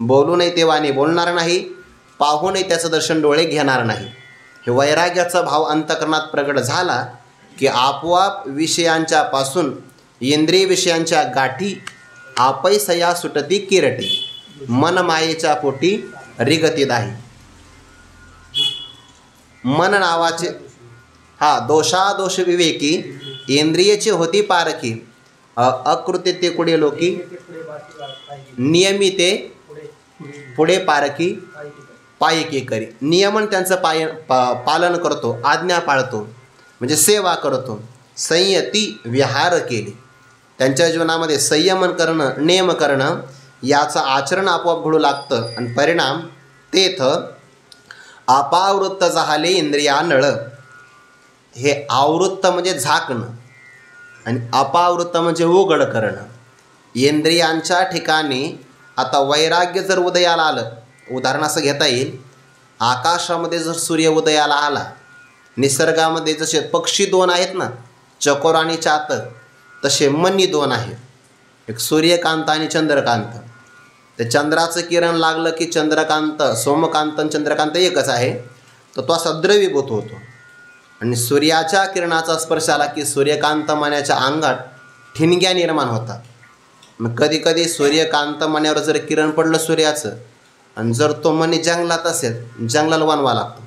बोलू नये ते वाणी बोलणार नाही, पाहू नये त्याचं दर्शन डोळे घेणार नाही. हे वैराग्याचा भाव अंतःकरणात प्रगट झाला की आपोआप विषयांच्या पासून इंद्रिय विषयांच्या गाठी आपैसया सुटती किरटी, मन मायेच्या पोटी रिगती दाही. मन नावाचे दोषादोष विवेकी, इंद्रियची होती पारखी, अकृत्य ते कुडे लोकी, नियमिते पुढे पारखी, पायकी करी. नियमन त्यांचं पालन करतो, आज्ञा पाळतो, म्हणजे सेवा करतो. संयती विहार केली. त्यांच्या जीवनामध्ये संयमन करणं, नेम करणं याचं आचरण आपोआप घडू लागतं. आणि परिणाम तेथ अपावृत्त झाले इंद्रिया नळ. हे आवृत्त म्हणजे झाकणं आणि अपावृत्त म्हणजे उघड करणं. इंद्रियांच्या ठिकाणी आता वैराग्य जर उदयाला आलं, उदाहरण असं घेता येईल, आकाशामध्ये जर सूर्य उदयाला आला, निसर्गामध्ये जसे पक्षी 2 आहेत ना, चकोर आणि चातक, तसे मनी 2 आहेत, एक सूर्यकांत आणि चंद्रकांत. ते चंद्राचं किरण लागलं की चंद्रकांत, सोमकांत आणि चंद्रकांत एकच आहे, तर तो असा द्रवीभूत होतो. आणि सूर्याच्या किरणाचा स्पर्श आला की सूर्यकांत मण्याच्या अंगात ठिणग्या निर्माण होतात. मग कधी कधी सूर्यकांत मण्यावर जर किरण पडलं सूर्याचं आणि जर तो मणी जंगलात असेल, जंगलाला वनवा लागतो,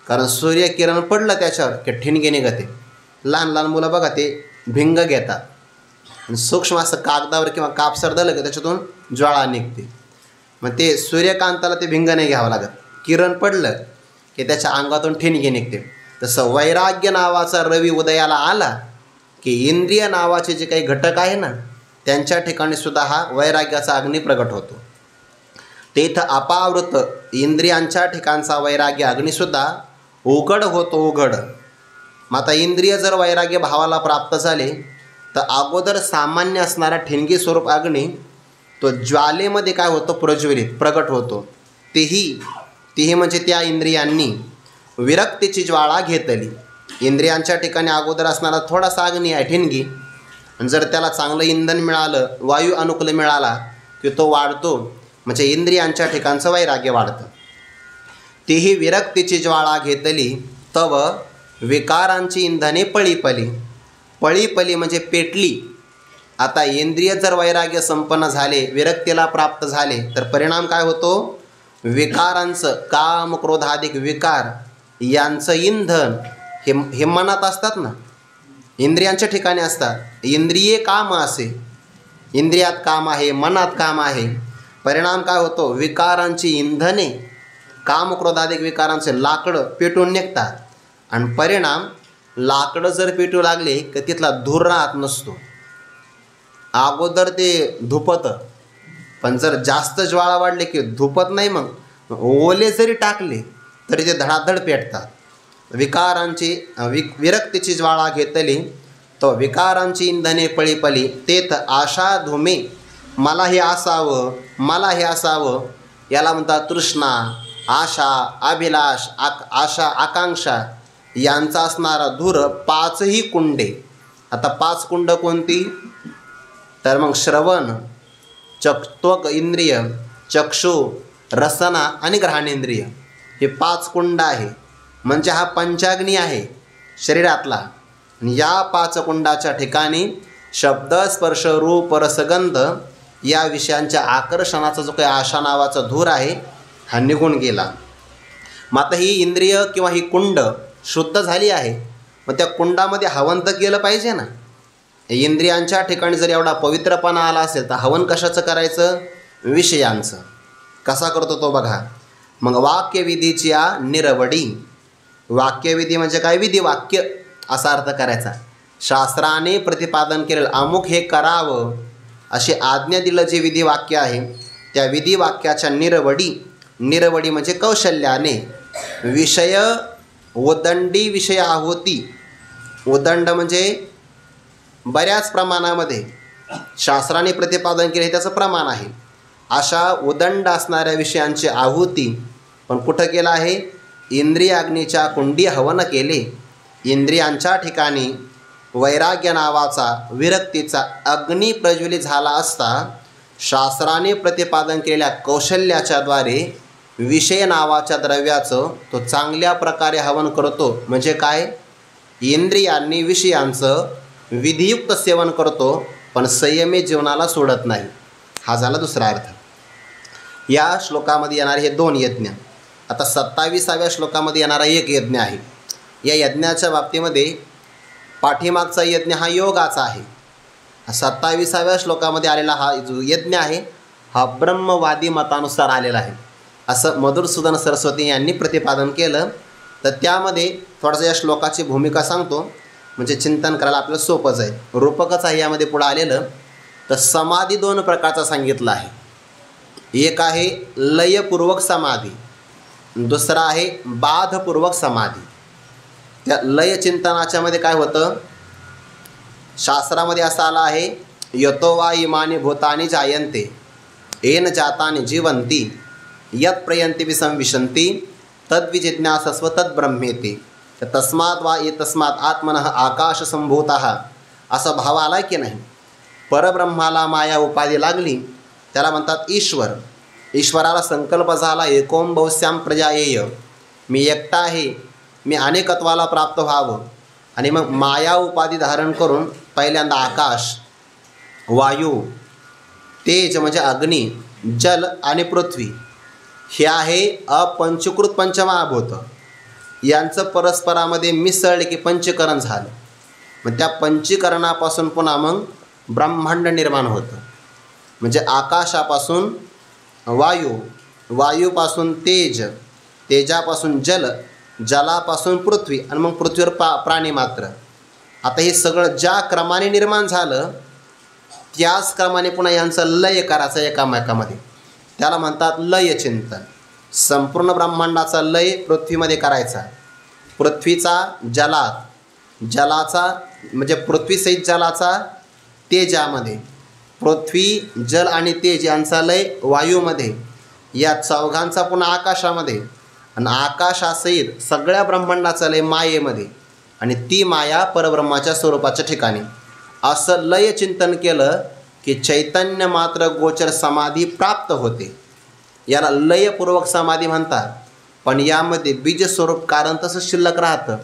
कारण सूर्यकिरण पडलं त्याच्यावर की ठिणगे निघते. लहान लहान मुलं बघा ते भिंग घेतात आणि सूक्ष्म असं कागदावर किंवा कापसावर दिलं की त्याच्यातून ज्वाळा निघते. मग ते सूर्यकांताला ते भिंग नाही घ्यावं लागत, किरण पडलं की त्याच्या अंगातून ठिणगी निघते. तसं वैराग्य नावाचा रवी उदयाला आला की इंद्रिय नावाचे जे काही घटक आहे ना त्यांच्या ठिकाणी सुद्धा हा वैराग्याचा अग्नी प्रगट होतो. तेथ अपावृत इंद्रियांच्या ठिकाणचा वैराग्य अग्निसुद्धा उघड होतो, उघड. मग आता इंद्रिय जर वैराग्य भावाला प्राप्त झाले तर अगोदर सामान्य असणारा ठिणगी स्वरूप अग्नी तो ज्वालेमध्ये काय होतो, प्रज्वलित प्रगट होतो. तेही म्हणजे त्या इंद्रियांनी विरक्तीची ज्वाळा घेतली. इंद्रियांच्या ठिकाणी अगोदर असणारा थोडासा अग्नी आहे ठिणगी, आणि जर त्याला चांगलं इंधन मिळालं, वायू अनुकूल मिळाला की तो वाढतो, म्हणजे इंद्रियांच्या ठिकाणचं वैराग्य वाढतं. तीही विरक्तीची ज्वाळा घेतली तव विकारांची इंधने पळीपली. पळीपली म्हणजे पेटली. आता इंद्रिय जर वैराग्य संपन्न झाले, विरक्तीला प्राप्त झाले तर परिणाम काय होतो, विकारांचं काम क्रोधाधिक विकार यांचं इंधन हे मनात असतात ना, इंद्रियांच्या ठिकाणी असतात. इंद्रिये काम असे, इंद्रियात काम आहे, मनात काम आहे. परिणाम काय होतो, विकारांची इंधने काम क्रोधाधिक विकारांचे लाकडं पेटून निघतात. आणि परिणाम लाकडं जर पेटू लागले की तिथला धूर राहत नसतो. अगोदर ते धुपतं, पण जर जास्त ज्वाळा वाढले की धुपत नाही. मग ओले जरी टाकले तरी ते धडाधड पेटतात. विकारांची विरक्तीची ज्वाळा घेतली तो विकारांची इंधने पळीपली. तेथ आशा धुमे, मला हे असावं, मला हे असावं, याला म्हणतात तृष्णा, आशा, अभिलाष, आशा, आकांक्षा यांचा असणारा धूर 5ही कुंडे. आता 5 कुंड कोणती, तर मग श्रवण, त्वक इंद्रिय, चक्षु, रसना आणि घ्राणेंद्रिय हे 5 कुंड आहे. म्हणजे हा पंचाग्नी आहे शरीरातला. या 5 कुंडाच्या ठिकाणी शब्द, स्पर्श, रूप, रसगंध या विषयांच्या आकर्षणाचा जो काही आशा नावाचा धूर आहे हा निघून गेला. मग आता ही इंद्रिय किंवा ही कुंड शुद्ध झाली आहे, मग त्या कुंडामध्ये हवन तर केलं पाहिजे ना. इंद्रियांच्या ठिकाणी जर एवढा पवित्रपणा आला असेल तर हवन कशाचं करायचं, विषयांचं. कसा करतो तो बघा. मग वाक्यविधीची निरवडी. वाक्यविधी म्हणजे काय, विधी वाक्य असा अर्थ करायचा. शास्त्राने प्रतिपादन केलेलं अमुक हे करावं अशी आज्ञा दिलं जे विधी वाक्य आहे त्या विधी वाक्याच्या निरवडी. निरवडी म्हणजे कौशल्याने. विषय उदंडी विषय आहोती. उदंड म्हणजे बऱ्याच प्रमाणामध्ये शास्त्राने प्रतिपादन केले त्याचं प्रमाण आहे. अशा उदंड असणाऱ्या विषयांची आहुती पण कुठं केलं आहे, इंद्रिय अग्नीच्या कुंडी हवन केले. इंद्रियांच्या ठिकाणी वैराग्य नावाचा विरक्तीचा अग्नी प्रज्वलित झाला असता शास्त्राने प्रतिपादन केलेल्या कौशल्याच्या द्वारे विषय नावाच्या द्रव्याचं तो चांगल्या प्रकारे हवन करतो. म्हणजे काय, इंद्रियांनी विषयांचं विधियुक्त सेवन करतो पण संयमी जीवनाला सोडत नाही. हा झाला दुसरा अर्थ. या श्लोकामध्ये येणारे हे 2 यज्ञ. आता 27व्या श्लोकामध्ये येणारा एक यज्ञ आहे. या यज्ञाच्या बाबतीमध्ये पाठीमागचा यज्ञ हा योगाचा आहे. 27व्या श्लोकामध्ये आलेला हा जो यज्ञ आहे हा ब्रह्मवादी मतानुसार आलेला आहे असं मधुसूदन सरस्वती यांनी प्रतिपादन केलं. तर त्यामध्ये थोडंसं या श्लोकाची भूमिका सांगतो म्हणजे चिंतन करायला आपल्याला सोपंच आहे. रूपकच आहे यामध्ये पुढं आलेलं. तर समाधी 2 प्रकारचा सांगितला आहे. एक आहे लयपूर्वक समाधी, दुसरा आहे बाधपूर्वक समाधी. त्या लय चिंतनाच्यामध्ये काय होतं, शास्त्रामध्ये असं आलं आहे, यतो वा इमानी भूतानी जायन्ते येन जातानि जीवन्ति यत् प्रयन्ति विसंविशन्ति तद्विजिज्ञासस्व तद्ब्रह्मेति तस्मात् वा एतस्मात् आत्मनः आकाशसंभूतः असा भाव आला की नाही. परब्रह्माला माया उपाधी लागली त्याला म्हणतात ईश्वर. ईश्वराला संकल्प झाला एकोम बहुश्याम प्रजायेय, मी एकटा आहे, मी अनेकत्वाला प्राप्त व्हावं. आणि मग माया उपाधी धारण करून पहिल्यांदा आकाश, वायू, तेज म्हणजे अग्नी, जल आणि पृथ्वी हे आहे अपंचीकृत पंचमहाभूत. यांचं परस्परामध्ये मिसळले की पंचीकरण झालं. मग त्या पंचीकरणापासून पुन्हा मग ब्रह्मांड निर्माण होतं. म्हणजे आकाशापासून वायू, वायूपासून तेज, तेजापासून जल, जलापासून पृथ्वी आणि मग पृथ्वीवर प्राणी मात्र. आता हे सगळं ज्या क्रमाने निर्माण झालं त्याच क्रमाने पुन्हा यांचं लय करायचं एकामेकामध्ये. त्याला म्हणतात लयचिंतन. संपूर्ण ब्रह्मांडाचा लय पृथ्वीमध्ये करायचा. पृथ्वीचा जलात, जलाचा म्हणजे पृथ्वीसहित जलाचा तेजामध्ये, पृथ्वी जल आणि तेज यांचा लय वायूमध्ये, या चौघांचा पुन्हा आकाशामध्ये, आणि आकाशासहित सगळ्या ब्रह्मांडाचा लय मायेमध्ये, आणि ती माया परब्रह्माच्या स्वरूपाच्या ठिकाणी. असं लय चिंतन केलं की चैतन्य मात्र गोचर समाधी प्राप्त होते. याला लयपूर्वक समाधी म्हणतात. पण यामध्ये बीजस्वरूप कारण तसं शिल्लक राहतं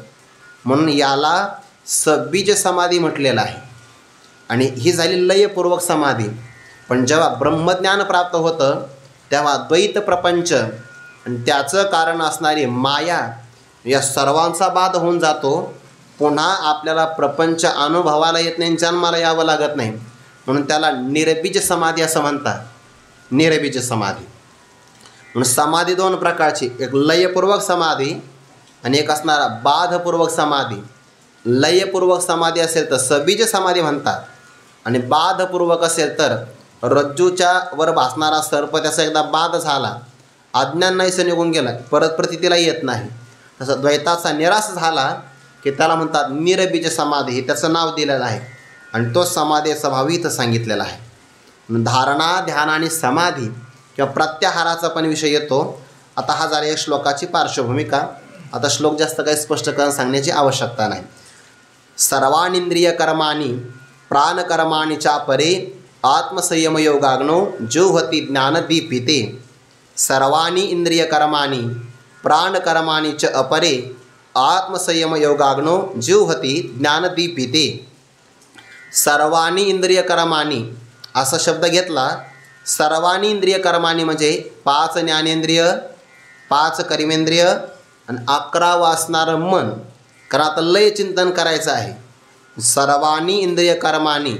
म्हणून याला सबीज समाधी म्हटलेलं आहे. आणि ही झाली लयपूर्वक समाधी. पण जेव्हा ब्रह्मज्ञान प्राप्त होतं तेव्हा द्वैत प्रपंच आणि त्याचं कारण असणारी माया या सर्वांचा बाध होऊन जातो. पुन्हा आपल्याला प्रपंच अनुभवाला येत नाही, जन्माला यावं लागत नाही. म्हणून त्याला निर्बीज समाधी असं म्हणतात. निर्बीज समाधी. म्हणून समाधी दोन प्रकारची, एक लयपूर्वक समाधी आणि एक असणारा बाधपूर्वक समाधी. लयपूर्वक समाधी असेल तर सबीज समाधी म्हणतात, आणि बाधपूर्वक असेल तर रज्जूच्या वर भासणारा सर्प त्याचा एकदा बाध झाला, अज्ञान नाहीसं निघून गेला, परत प्रतीला येत नाही. तसं द्वैताचा निराश झाला की त्याला म्हणतात निर्बीज समाधी, हे त्याचं नाव दिलेलं आहे. आणि तो समाधीचा भाव इथं सांगितलेला आहे. धारणा, ध्यान आणि समाधी किंवा प्रत्याहाराचा पण विषय येतो. आता हा झाला एक श्लोकाची पार्श्वभूमिका. आता श्लोक जास्त काही स्पष्ट करून सांगण्याची आवश्यकता नाही. सर्वानिंद्रिय कर्माणि प्राणकर्माणि च परे आत्मसंयमयोगाग्नो जुह्वति ज्ञानदीपिते. सर्वाणि इंद्रिय कर्माणि प्राणकर्माणि च अपरे आत्मसंयमयोगाग्नो जुह्वति ज्ञानदीपिते. सर्वाणि इंद्रिय कर्माणि असा शब्द घेतला. सर्वाणि इंद्रिय कर्माणि म्हणजे 5 ज्ञानेंद्रिय, 5 कर्मेंद्रिय आणि 11 वासणारं मन. कारण आता लय चिंतन करायचं आहे. सर्वाणि इंद्रिय कर्माणि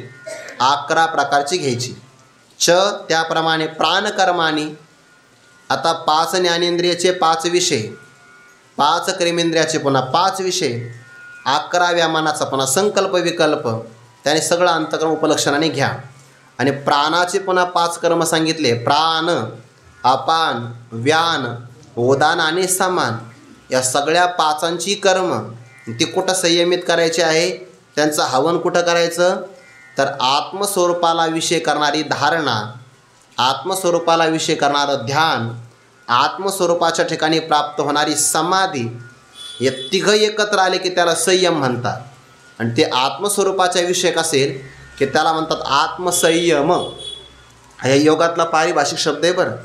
11 प्रकारची घ्यायची. च त्याप्रमाणे प्राणकर्माणि, आता 5 ज्ञानेंद्रियाचे 5 विषय, 5 कर्मेंद्रियाचे पुन्हा 5 विषय, 11व्या मनाचा पुन्हा संकल्प विकल्प, त्याने सगळं अंतःकरण उपलक्षणाने घ्या. आणि प्राणाचे पुन्हा 5 कर्म सांगितले. प्राण, अपान, व्यान, उदान आणि समान. या सगळ्या 5ची कर्म ती कुठं संयमित करायची आहे, त्यांचं हवन कुठं करायचं, तर आत्मस्वरूपाला विषय करणारी धारणा, आत्मस्वरूपाला विषय करणारं ध्यान, आत्मस्वरूपाच्या ठिकाणी प्राप्त होणारी समाधी, हे तिघं एकत्र आले की त्याला संयम म्हणतात. आणि ते आत्मस्वरूपाच्या विषयक असेल की त्याला म्हणतात आत्मसंयम. हा योगातला पारिभाषिक शब्द आहे बरं.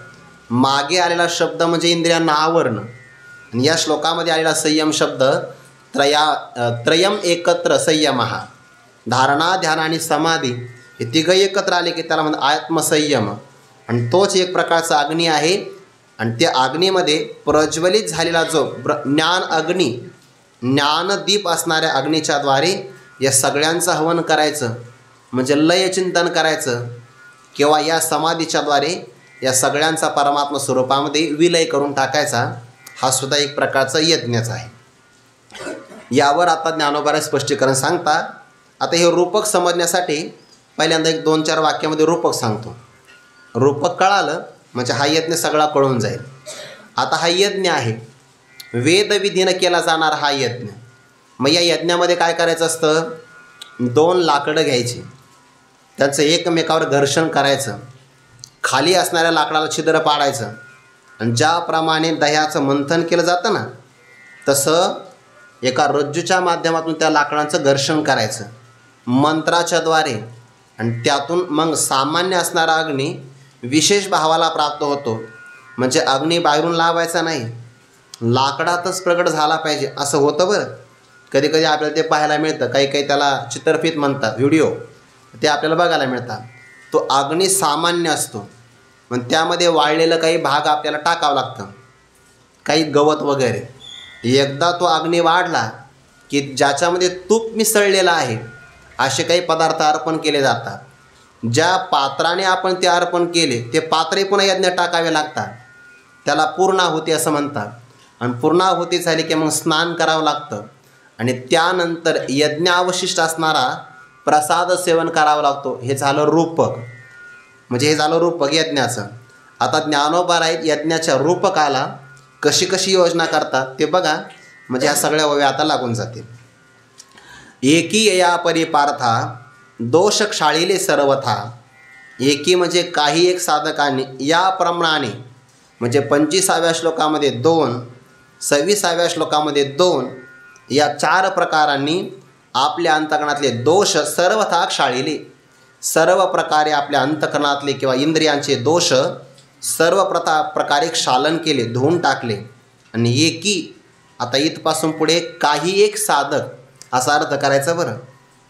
मागे आलेला शब्द म्हणजे इंद्रियांना आवरणं, आणि या श्लोकामध्ये आलेला संयम शब्द त्रयम एकत्र संयम. हा धारणा, ध्यान आणि समाधी हे तिघं एकत्र आले की त्याला म्हणतात आत्मसंयम. आणि तोच एक प्रकारचा अग्नी आहे. आणि त्या अग्नीमध्ये प्रज्वलित झालेला जो ज्ञान अग्नी, ज्ञानदीप असणाऱ्या अग्नीच्या द्वारे या सगळ्यांचं हवन करायचं, म्हणजे लयचिंतन करायचं, किंवा या समाधीच्या द्वारे या सगळ्यांचा परमात्मा स्वरूपामध्ये विलय करून टाकायचा. हा सुद्धा एक प्रकारचा यज्ञच आहे. यावर आता ज्ञानोबाराय स्पष्टीकरण सांगतात. आता हे रूपक समजण्यासाठी पहिल्यांदा एक 2-4 वाक्यामध्ये रूपक सांगतो. रूपक कळालं म्हणजे हा यज्ञ सगळा कळून जाईल. आता हा यज्ञ आहे, वेदविधीनं केला जाणारा हा यज्ञ. मग या यज्ञामध्ये काय करायचं असतं, 2 लाकडं घ्यायची, त्यांचं एकमेकावर घर्षण करायचं, खाली असणाऱ्या लाकडाला छिद्र पाडायचं, आणि ज्याप्रमाणे दह्याचं मंथन केलं जातं ना, तसं एका रज्जूच्या माध्यमातून त्या लाकडांचं घर्षण करायचं मंत्राच्या द्वारे. आणि त्यातून मग सामान्य असणारा अग्नी विशेष भावाला प्राप्त होतो. म्हणजे अग्नी बाहेरून लावायचा नाही, लाकडातच प्रगट झाला पाहिजे असं होतं बरं. कधी कधी आपल्याला ते पाहायला मिळतं. काही काही त्याला चित्रफित म्हणतात, व्हिडिओ, ते आपल्याला बघायला मिळतात. तो अग्नी सामान्य असतो, पण त्यामध्ये वाळलेलं काही भाग आपल्याला टाकावं लागतं, काही गवत वगैरे. एकदा तो अग्नी वाढला की ज्याच्यामध्ये तूप मिसळलेला आहे असे काही पदार्थ अर्पण केले जातात. ज्या पात्राने आपण ते अर्पण केले ते पात्रे पुन्हा यज्ञ टाकावे लागतात. त्याला पूर्णाहुती असं म्हणतात. आणि पूर्णाहुती झाली की मग स्नान करावं लागतं आणि त्यानंतर यज्ञावशिष्ट असणारा प्रसाद सेवन करावा लागतो. हे झालं रूपक, म्हणजे हे झालं रूपक यज्ञाचं. आता ज्ञानोबा आहेत यज्ञाच्या रूपकाला कशी कशी योजना करतात ते बघा, म्हणजे ह्या सगळ्या ओव्या आता लागून जातील. एकी या परिपार्था दोष क्षाळीले सर्वथा. एकी म्हणजे काही एक साधकांनी, या प्रमाणे म्हणजे 25व्या श्लोकामध्ये 2, 26व्या श्लोकामध्ये 2, या 4 प्रकारांनी आपल्या अंतकरणातले दोष सर्वथा क्षाळीले. सर्व प्रकारे आपल्या अंतकरणातले किंवा इंद्रियांचे दोष सर्व प्रकारे क्षालन केले, धुवून टाकले. आणि एकी, आता इथपासून पुढे काही एक साधक असा अर्थ करायचा बरं.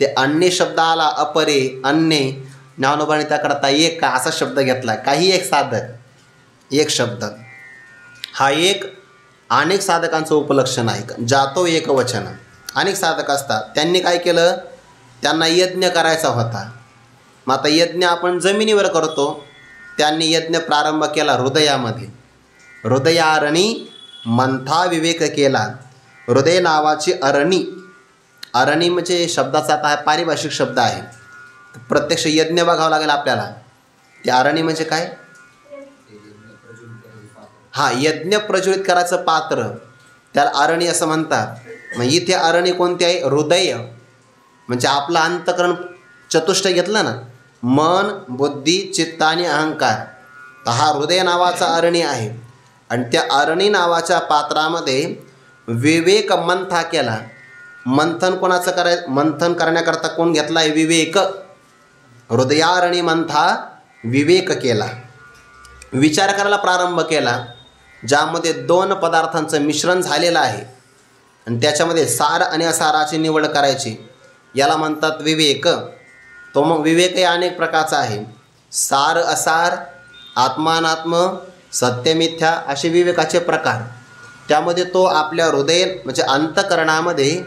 ते अन्य शब्द आला, अपरे, अन्य, ज्ञानोबाने त्याकरता एक असा शब्द घेतला. काही एक साधक, एक शब्द हा एक अनेक साधकांचं उपलक्षण आहे. जातो एक वचन. अनेक साधक असतात. त्यांनी काय केलं, त्यांना यज्ञ करायचा होता. मग आता यज्ञ आपण जमिनीवर करतो, त्यांनी यज्ञ प्रारंभ केला हृदयामध्ये. हृदयारणी मंथा विवेक केला. हृदय नावाची अरणी, अरणी म्हणजे शब्दाचा आता हा पारिभाषिक शब्द आहे. प्रत्यक्ष यज्ञ बघावं लागेल आपल्याला. ते अरणी म्हणजे काय, हा यज्ञ प्रज्वलित करायचं पात्र, त्याला अरणी असं म्हणतात. मग इथे अरणी कोणती आहे, हृदय. म्हणजे आपलं अंतकरण चतुष्टय घेतलं ना, मन, बुद्धी, चित्त आणि अहंकार. तर हा हृदय नावाचा अरणी आहे. आणि त्या अरणी नावाच्या पात्रामध्ये विवेक मंथा केला. मंथन कोणाचं मंथन करण्याकरता कोण घेतला आहे, विवेक. हृदयारणी मंथा विवेक केला, विचार करायला प्रारंभ केला, ज्यामध्ये 2 पदार्थांचं मिश्रण झालेलं आहे आणि त्याच्यामध्ये सार आणि असाराची निवड करायची. याला म्हणतात विवेक. तो मग विवेकही अनेक प्रकारचा आहे. सार, असार, आत्मानात्म, सत्यमिथ्या असे विवेकाचे प्रकार. त्यामध्ये तो आपल्या हृदय म्हणजे अंतकरणामध्ये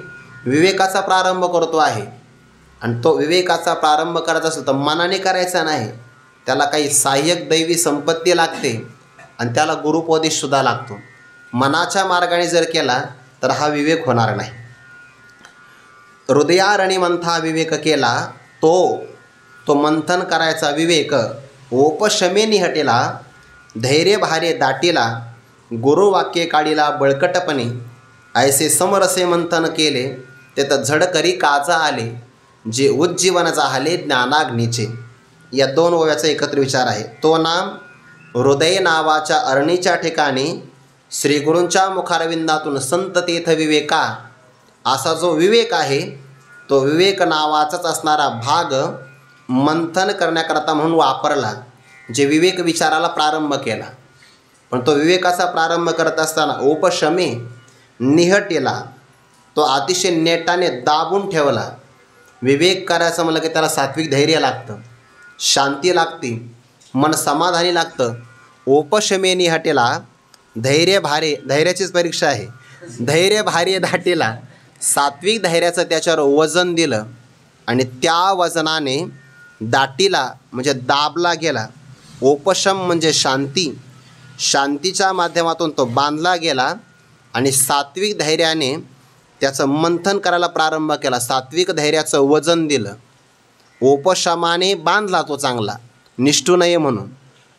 विवेकाचा प्रारंभ करतो आहे. आणि तो विवेकाचा प्रारंभ करायचा असेल तर मनाने करायचा नाही, त्याला काही सहाय्यक दैवी संपत्ती लागते आणि त्याला गुरुपदेशसुद्धा लागतो. मनाच्या मार्गाने जर केला तर हा विवेक होणार नाही. हृदयारणी मंथा विवेक केला, तो मंथन करायचा विवेक. ओपशमे निहटेला, धैर्य भारे दाटीला, गुरुवाक्ये काढीला बळकटपणे. ऐसे समरसे मंथन केले, तेथ झडकरी काजा आले, जे उज्जीवन जाहले ज्ञानाग्नीचे. या 2 ओव्याचा एकत्र विचार आहे. तो नाम हृदय नावाच्या अरणीच्या ठिकाणी श्रीगुरूंच्या मुखारविंदातून संत तेथ विवेका असा जो विवेक आहे, तो विवेक नावाचाच असणारा भाग मंथन करण्याकरता म्हणून वापरला, जे विवेक विचाराला प्रारंभ केला. पण तो विवेकाचा प्रारंभ करत असताना उपशमे निहटेला, तो अतिशय नेटाने दाबून ठेवला. विवेक करायचं म्हणलं की त्याला सात्विक धैर्य लागतं, शांती लागते, मन समाधानी लागतं. उपशमे निहटेला, धैर्य भारे, धैर्याचीच परीक्षा आहे, धैर्य भारे दाटीला, सात्विक धैर्याचं त्याच्यावर वजन दिलं आणि त्या वजनाने दाटीला म्हणजे दाबला गेला. उपशम म्हणजे शांती, शांतीच्या माध्यमातून तो बांधला गेला आणि सात्विक धैर्याने त्याचं मंथन करायला प्रारंभ केला. सात्विक धैर्याचं वजन दिलं, उपशमाने बांधला तो चांगला, निष्ठू नये म्हणून,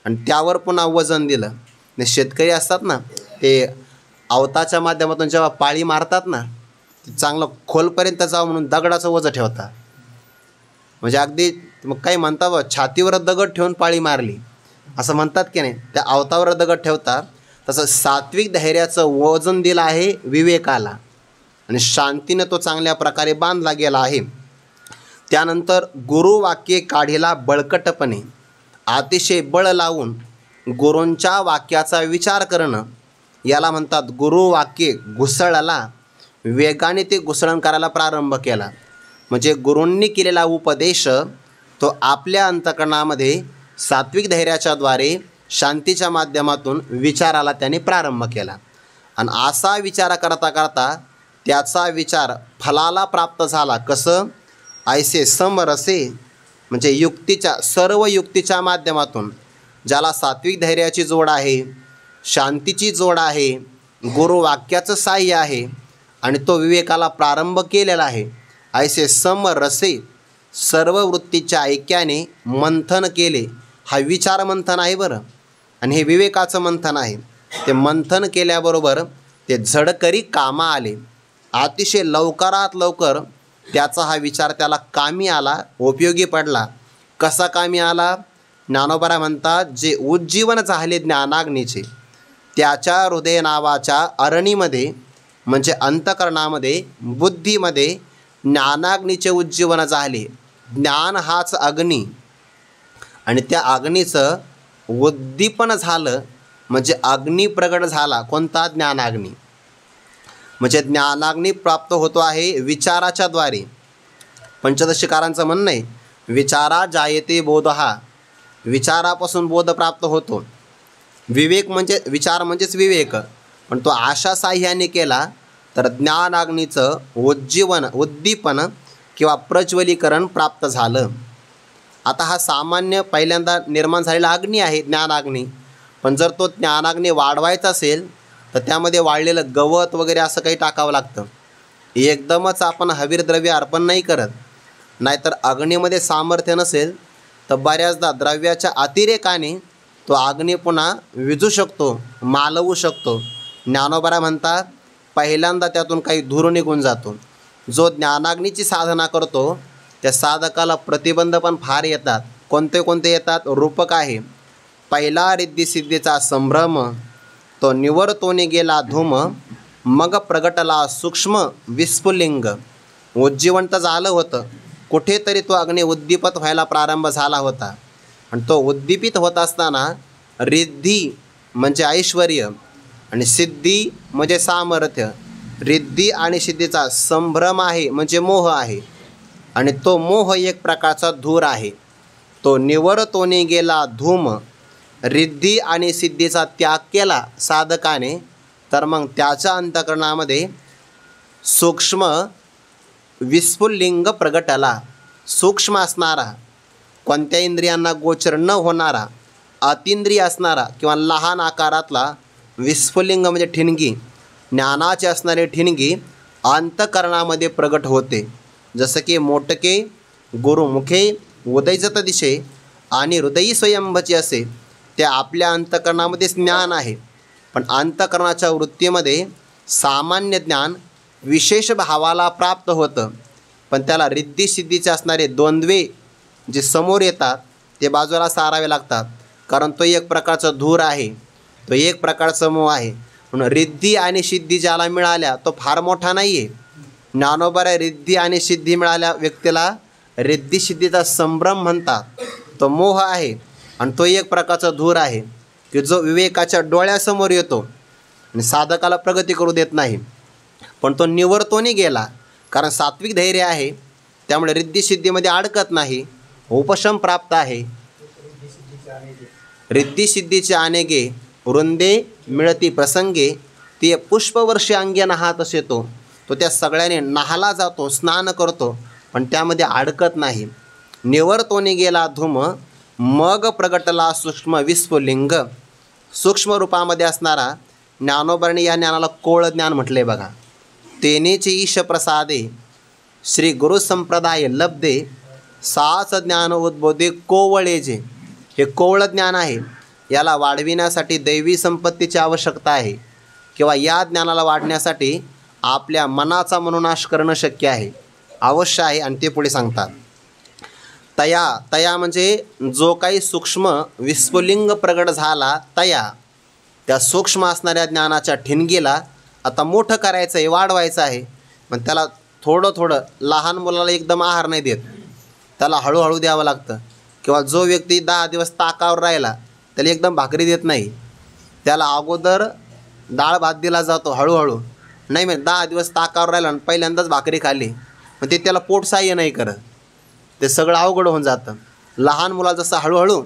आणि त्यावर पुन्हा वजन दिलं. शेतकरी असतात ना, ते अवताच्या माध्यमातून जेव्हा पाळी मारतात ना, ते चांगलं खोलपर्यंत जावं म्हणून दगडाचं वजन ठेवतात. म्हणजे अगदी मग काही म्हणतात बा, छातीवर दगड ठेवून पाळी मारली असं म्हणतात की नाही, त्या अवतावर दगड ठेवतात. तसं सात्विक धैर्याचं वजन दिलं आहे विवेकाला आणि शांतीनं तो चांगल्या प्रकारे बांधला गेला आहे. त्यानंतर गुरुवाक्ये काढीला बळकटपणे, अतिशय बळ लावून गुरूंच्या वाक्याचा विचार करणं, याला म्हणतात गुरुवाक्ये. घुसळला, वेगाने ते घुसळण करायला प्रारंभ केला. म्हणजे गुरूंनी केलेला उपदेश तो आपल्या अंतकरणामध्ये सात्विक धैर्याच्याद्वारे शांतीच्या माध्यमातून विचाराला त्याने प्रारंभ केला. आणि असा विचार करता करता त्याचा विचार फलाला प्राप्त झाला. कसं, ऐसे समरसे म्हणजे युक्तीच्या सर्व युक्तीच्या माध्यमातून ज्याला सात्विक धैर्याची जोड आहे, शांतीची जोड आहे, गुरुवाक्याचं साह्य आहे आणि तो विवेकाला प्रारंभ केलेला आहे, ऐसे समरसे सर्व वृत्तीच्या ऐक्याने मंथन केले. हा विचार मंथन आहे बरं, आणि हे विवेकाचं मंथन आहे. ते मंथन केल्याबरोबर ते झडकरी कामा आले. अतिशय लवकरात लवकर त्याचा हा विचार त्याला कामी आला, उपयोगी पडला. कसा कामी आला? ज्ञानोबा म्हणतात, जे उज्जीवन झाले ज्ञानाग्नीचे त्याच्या हृदय नावाच्या अरणीमध्ये म्हणजे अंतकरणामध्ये, बुद्धीमध्ये ज्ञानाग्नीचे उज्जीवन झाले. ज्ञान हाच अग्नी आणि त्या अग्नीचं उद्दीपन झालं म्हणजे अग्नी प्रगट झाला. कोणता? ज्ञानाग्नी. म्हणजे ज्ञानाग्नी प्राप्त होतो आहे विचाराच्या द्वारे. पंचदशीकारांचं म्हणणं आहे, विचारा जायते बोधहा, विचारापासून बोध प्राप्त होतो. विवेक म्हणजे विचार म्हणजेच विवेक, पण तो आशा साह्याने केला तर ज्ञानाग्नीचं उज्जीवन, उद्दीपन किंवा प्रज्वलीकरण प्राप्त झालं. आता हा सामान्य पहिल्यांदा निर्माण झालेला अग्नी आहे, ज्ञानाग्नी. पण जर तो ज्ञानाग्नी वाढवायचा असेल तर त्यामध्ये वाळलेलं गवत वगैरे असं काही टाकावं लागतं. एकदमच आपण हवीर द्रव्य अर्पण नाही करत. नाहीतर अग्नीमध्ये सामर्थ्य नसेल तर बऱ्याचदा द्रव्याच्या अतिरेकाने तो अग्नी पुन्हा विझू शकतो, मालवू शकतो. ज्ञानोबा म्हणतात, पहिल्यांदा त्यातून काही धूर निघून जातो. जो ज्ञानाग्नीची साधना करतो त्या साधकाला प्रतिबंध पण फार येतात. कोणते कोणते येतात? रूपक आहे. पहिला रिद्धिसिद्धीचा संभ्रम, तो निवर्तोने गेला धूम, मग प्रगटला सूक्ष्म विस्फुलिंग. उज्जीवंत झालं होतं, कुठेतरी तो अग्नी उद्दीपित व्हायला प्रारंभ झाला होता. आणि तो उद्दीपित होत असताना रिद्धी म्हणजे ऐश्वर आणि सिद्धी म्हणजे सामर्थ्य, रिद्धी आणि सिद्धीचा संभ्रम आहे म्हणजे मोह आहे. आणि तो मोह एक प्रकारचा धूर आहे. तो निवर्तोने गेला धूम, रिद्धी आणि सिद्धीचा त्याग केला साधकाने, तर मग त्याच्या अंतःकरणामध्ये सूक्ष्म विस्फुलिंग प्रगटला. सूक्ष्म असणारा, कोणत्या इंद्रियांना गोचर न होणारा, अतिंद्रिय असणारा किंवा लहान आकारातला विस्फुलिंग म्हणजे ठिणगी, ज्ञानाचे असणारे ठिणगी अंतःकरणामध्ये प्रगट होते. जसं की मोटके गुरुमुखे उदयजत दिशे आणि हृदयी स्वयंभची असे. ते आपल्या अंतःकरणामध्येच ज्ञान आहे, पण अंतःकरणाच्या वृत्तीमध्ये सामान्य ज्ञान विशेष भावाला प्राप्त होतं. पण त्याला रिद्धिसिद्धीचे असणारे द्वंद्वे जे समोर येतात ते बाजूला सारावे लागतात, कारण तो एक प्रकारचा धूर आहे, तो एक प्रकारचा मोह आहे. म्हणून रिद्धी आणि सिद्धी ज्याला मिळाल्या तो फार मोठा नाही आहे. ज्ञानोबा रिद्धी आणि सिद्धी मिळाल्या व्यक्तीला रिद्धिसिद्धीचा संभ्रम म्हणतात. तो मोह आहे आणि तो एक प्रकारचा धूर आहे की जो विवेकाच्या डोळ्यासमोर येतो आणि साधकाला प्रगती करू देत नाही. पण तो निवर्तोने गेला, कारण सात्विक धैर्य आहे, त्यामुळे रिद्धिसिद्धीमध्ये अडकत नाही, उपशम प्राप्त आहे. रिद्धिसिद्धीचे अनेके वृंदे मिळती प्रसंगे, ते पुष्पवर्षी अंगे नहात असे तो त्या सगळ्याने नहाला जातो, स्नान करतो, पण त्यामध्ये अडकत नाही. निवर्तोने गेला धूम, मग प्रगटला सूक्ष्म विस्फुलिंग. सूक्ष्म रूपामध्ये असणारा ज्ञानोबाने या ज्ञानाला कोळ ज्ञान म्हटले बघा. तेनेचे ईश प्रसादे श्री गुरुसंप्रदाय लब्धे, साच ज्ञान उद्बोधे कोवळे जे. हे कोवळ ज्ञान आहे. याला वाढविण्यासाठी दैवी संपत्तीची आवश्यकता आहे, किंवा या ज्ञानाला वाढण्यासाठी आपल्या मनाचा मनोनाश करणं शक्य आहे, अवश्य आहे. आणि ते पुढे सांगतात, तया म्हणजे जो काही सूक्ष्म विस्फुलिंग प्रगट झाला तया, त्या सूक्ष्म असणाऱ्या ज्ञानाच्या ठिणगीला आता मोठं करायचं आहे, वाढवायचं आहे. पण त्याला थोडं थोडं, लहान मुलाला एकदम आहार नाही देत, त्याला हळूहळू द्यावं लागतं. किंवा जो व्यक्ती 10 दिवस ताकावर राहिला त्याला एकदम भाकरी देत नाही, त्याला अगोदर डाळ भात दिला जातो हळूहळू. नाही मग 10 दिवस ताकावर राहिला आणि पहिल्यांदाच भाकरी खाल्ली, मग ते त्याला पोट सहाय्य नाही करत, ते सगळं अवघड होऊन जातं. लहान मुलाला जसं हळूहळू,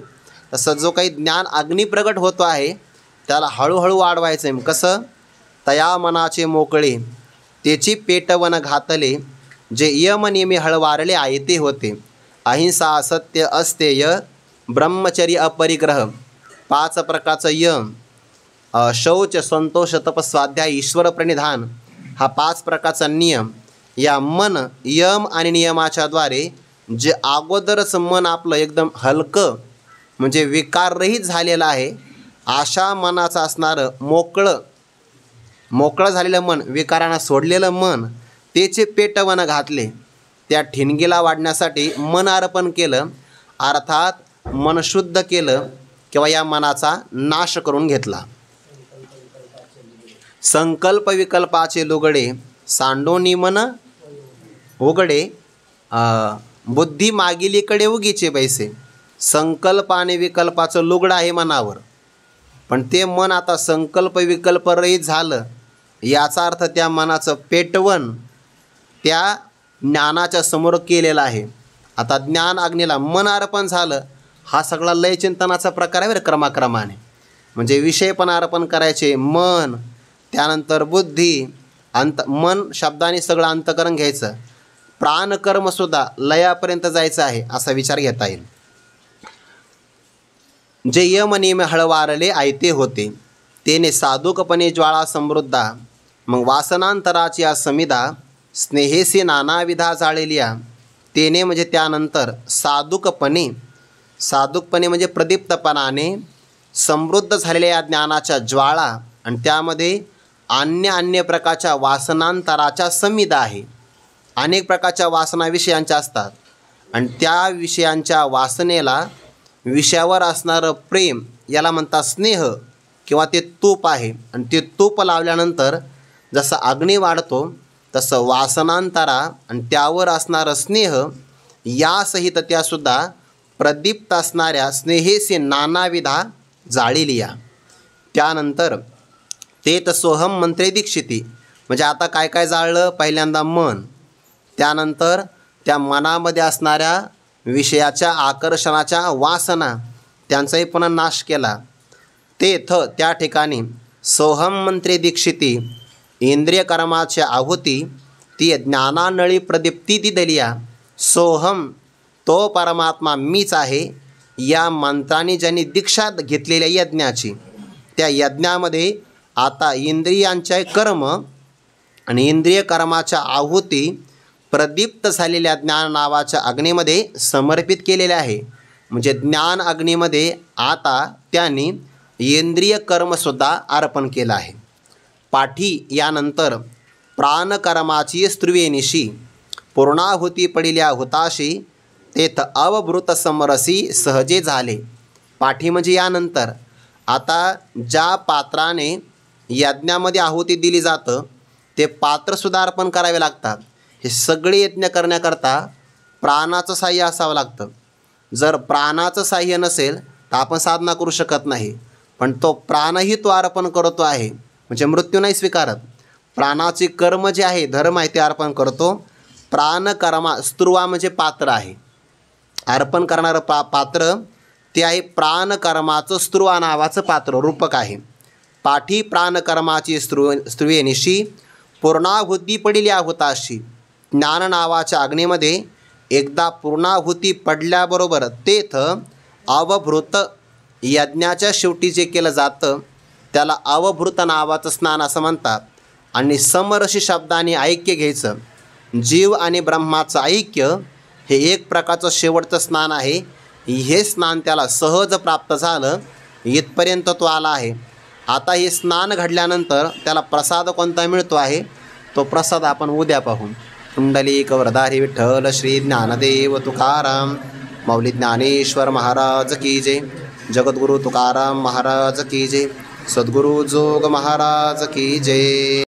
तसं जो काही ज्ञान अग्नी प्रगट होतो आहे त्याला हळूहळू वाढवायचं आहे. कसं? तया मनाचे मोकळे त्याची पेटवण घातले, जे यम नियमे हळवारले आयते होते. अहिंसा, असत्य, अस्तेय, ब्रह्मचर्य, अपरिग्रह, 5 प्रकारचं यम, शौच, संतोष, तप, स्वाध्याय, ईश्वर प्रणिधान, हा 5 प्रकारचा नियम. या मन, यम आणि नियमाच्या द्वारे जे अगोदरच मन आपलं एकदम हलकं म्हणजे विकाररहित झालेलं आहे, अशा मनाचं असणारं मोकळं झालेलं मन, विकारांना सोडलेलं मन, त्याचे पेटवण घातले. त्या ठिणगीला वाढण्यासाठी मन अर्पण केलं, अर्थात मन शुद्ध केलं किंवा या मनाचा नाश करून घेतला. संकल्प विकल्पाचे लुगडे सांडोनी मन उघडे, बुद्धी मागिलीकडे उगीचे पैसे. संकल्प आणि विकल्पाचं लुगडं आहे मनावर, पण ते मन आता संकल्प विकल्प रहित झालं, याचा अर्थ त्या मनाचं पेटवण त्या ज्ञानाच्या समोर केलेलं आहे. आता ज्ञान अग्नीला मन अर्पण झालं, हा सगळा लयचिंतनाचा प्रकार आहे क्रमाक्रमाने. म्हणजे विषय पण अर्पण करायचे, मन, त्यानंतर बुद्धी, मन शब्दाने सगळं अंतकरण घ्यायचं, प्राणकर्मसुद्धा लयापर्यंत जायचं आहे असा विचार घेता येईल. जे यम नियम हळवारले आयते होते, तेने साधुकपणे ज्वाळा समृद्धा. मग वासनांतराची समिधा, स्नेहेसी नानाविधा जाळेलिया. तेने म्हणजे त्यानंतर साधुकपणे म्हणजे प्रदीप्तपणाने समृद्ध झालेल्या या ज्ञानाच्या ज्वाळा, आणि त्यामध्ये अन्य प्रकारच्या वासनांतराच्या समिधा आहे. अनेक प्रकारच्या वासना विषयांच्या असतात, आणि त्या विषयांच्या वासनेला विषयावर असणारं प्रेम याला म्हणतात स्नेह किंवा ते तूप आहे. आणि ते तूप लावल्यानंतर जसं अग्नी वाढतो, तसं वासनांतरा आणि त्यावर असणारं स्नेह यासहित त्यासुद्धा प्रदीप्त असणाऱ्या स्नेहेसे नानाविधा जाळिलिया. त्यानंतर ते सोहम मंत्रे दीक्षिती. म्हणजे आता काय काय जाळलं? पहिल्यांदा मन, त्यानंतर त्या मनामध्ये असणाऱ्या विषयाच्या आकर्षणाच्या वासना, त्यांचाही पुन्हा नाश केला. त्या ठिकाणी सोहम मंत्रे दीक्षिती, इंद्रिय कर्माच्या आहुती, ती ज्ञानानळी प्रदीप्ती ती दलिया. सोहम, तो परमात्मा मीच आहे, या मंत्राने ज्यांनी दीक्षा घेतलेल्या यज्ञाची, त्या यज्ञामध्ये आता इंद्रियांचे कर्म आणि इंद्रिय कर्माच्या आहुती प्रदीप्त झालेल्या ज्ञान नावाच्या अग्नीमध्ये समर्पित केलेले आहे. म्हणजे ज्ञान अग्नीमध्ये आता त्यांनी इंद्रिय कर्मसुद्धा अर्पण केलं आहे. पाठी यानंतर प्राणकर्माची स्त्रुवेनिशी, पूर्णाहुती पडिल्या हुताशी, तेथ अवभृत समरसी सहजे झाले. पाठी म्हणजे यानंतर आता ज्या पात्राने यज्ञामध्ये आहुती दिली जातं, ते पात्रसुद्धा अर्पण करावे लागतात. हे सगळे यज्ञ करण्याकरता प्राणाचं साह्य असावं लागतं. जर प्राणाचं साह्य नसेल तर आपण साधना करू शकत नाही. पण तो प्राणही तो अर्पण करतो आहे, म्हणजे मृत्यू नाही स्वीकारत. प्राणाचे कर्म जे आहे, धर्म आहे, ते अर्पण करतो. प्राणकर्मा, स्त्रुवा म्हणजे पात्र आहे, अर्पण करणारं पात्र ते आहे प्राणकर्माचं स्त्रुवा नावाचं पात्र, रूपक आहे. पाठी प्राणकर्माची स्त्रुवेनिशी, पूर्णाहुती पडिल्या हुताशी. ज्ञान नावाच्या अग्नीमध्ये एकदा पूर्णाहुती पडल्याबरोबर तेथ अवभृत, यज्ञाच्या शेवटी जे केलं जातं त्याला अवभृत नावाचं स्नान असं म्हणतात. आणि समरशी शब्दाने ऐक्य घ्यायचं. जीव आणि ब्रह्माचं ऐक्य हे एक प्रकारचं शेवटचं स्नान आहे. हे स्नान त्याला सहज प्राप्त झालं, इथपर्यंत तो आला आहे. आता हे स्नान घडल्यानंतर त्याला प्रसाद कोणता मिळतो आहे, तो प्रसाद आपण उद्या पाहू. पुंडलिक वरदारी विठ्ठल श्री ज्ञानदेव तुकाराम मौली ज्ञानेश्वर महाराज की जय. जगद्गुरु तुकाराम महाराज की जय. सद्गुरु जोग महाराज की जय.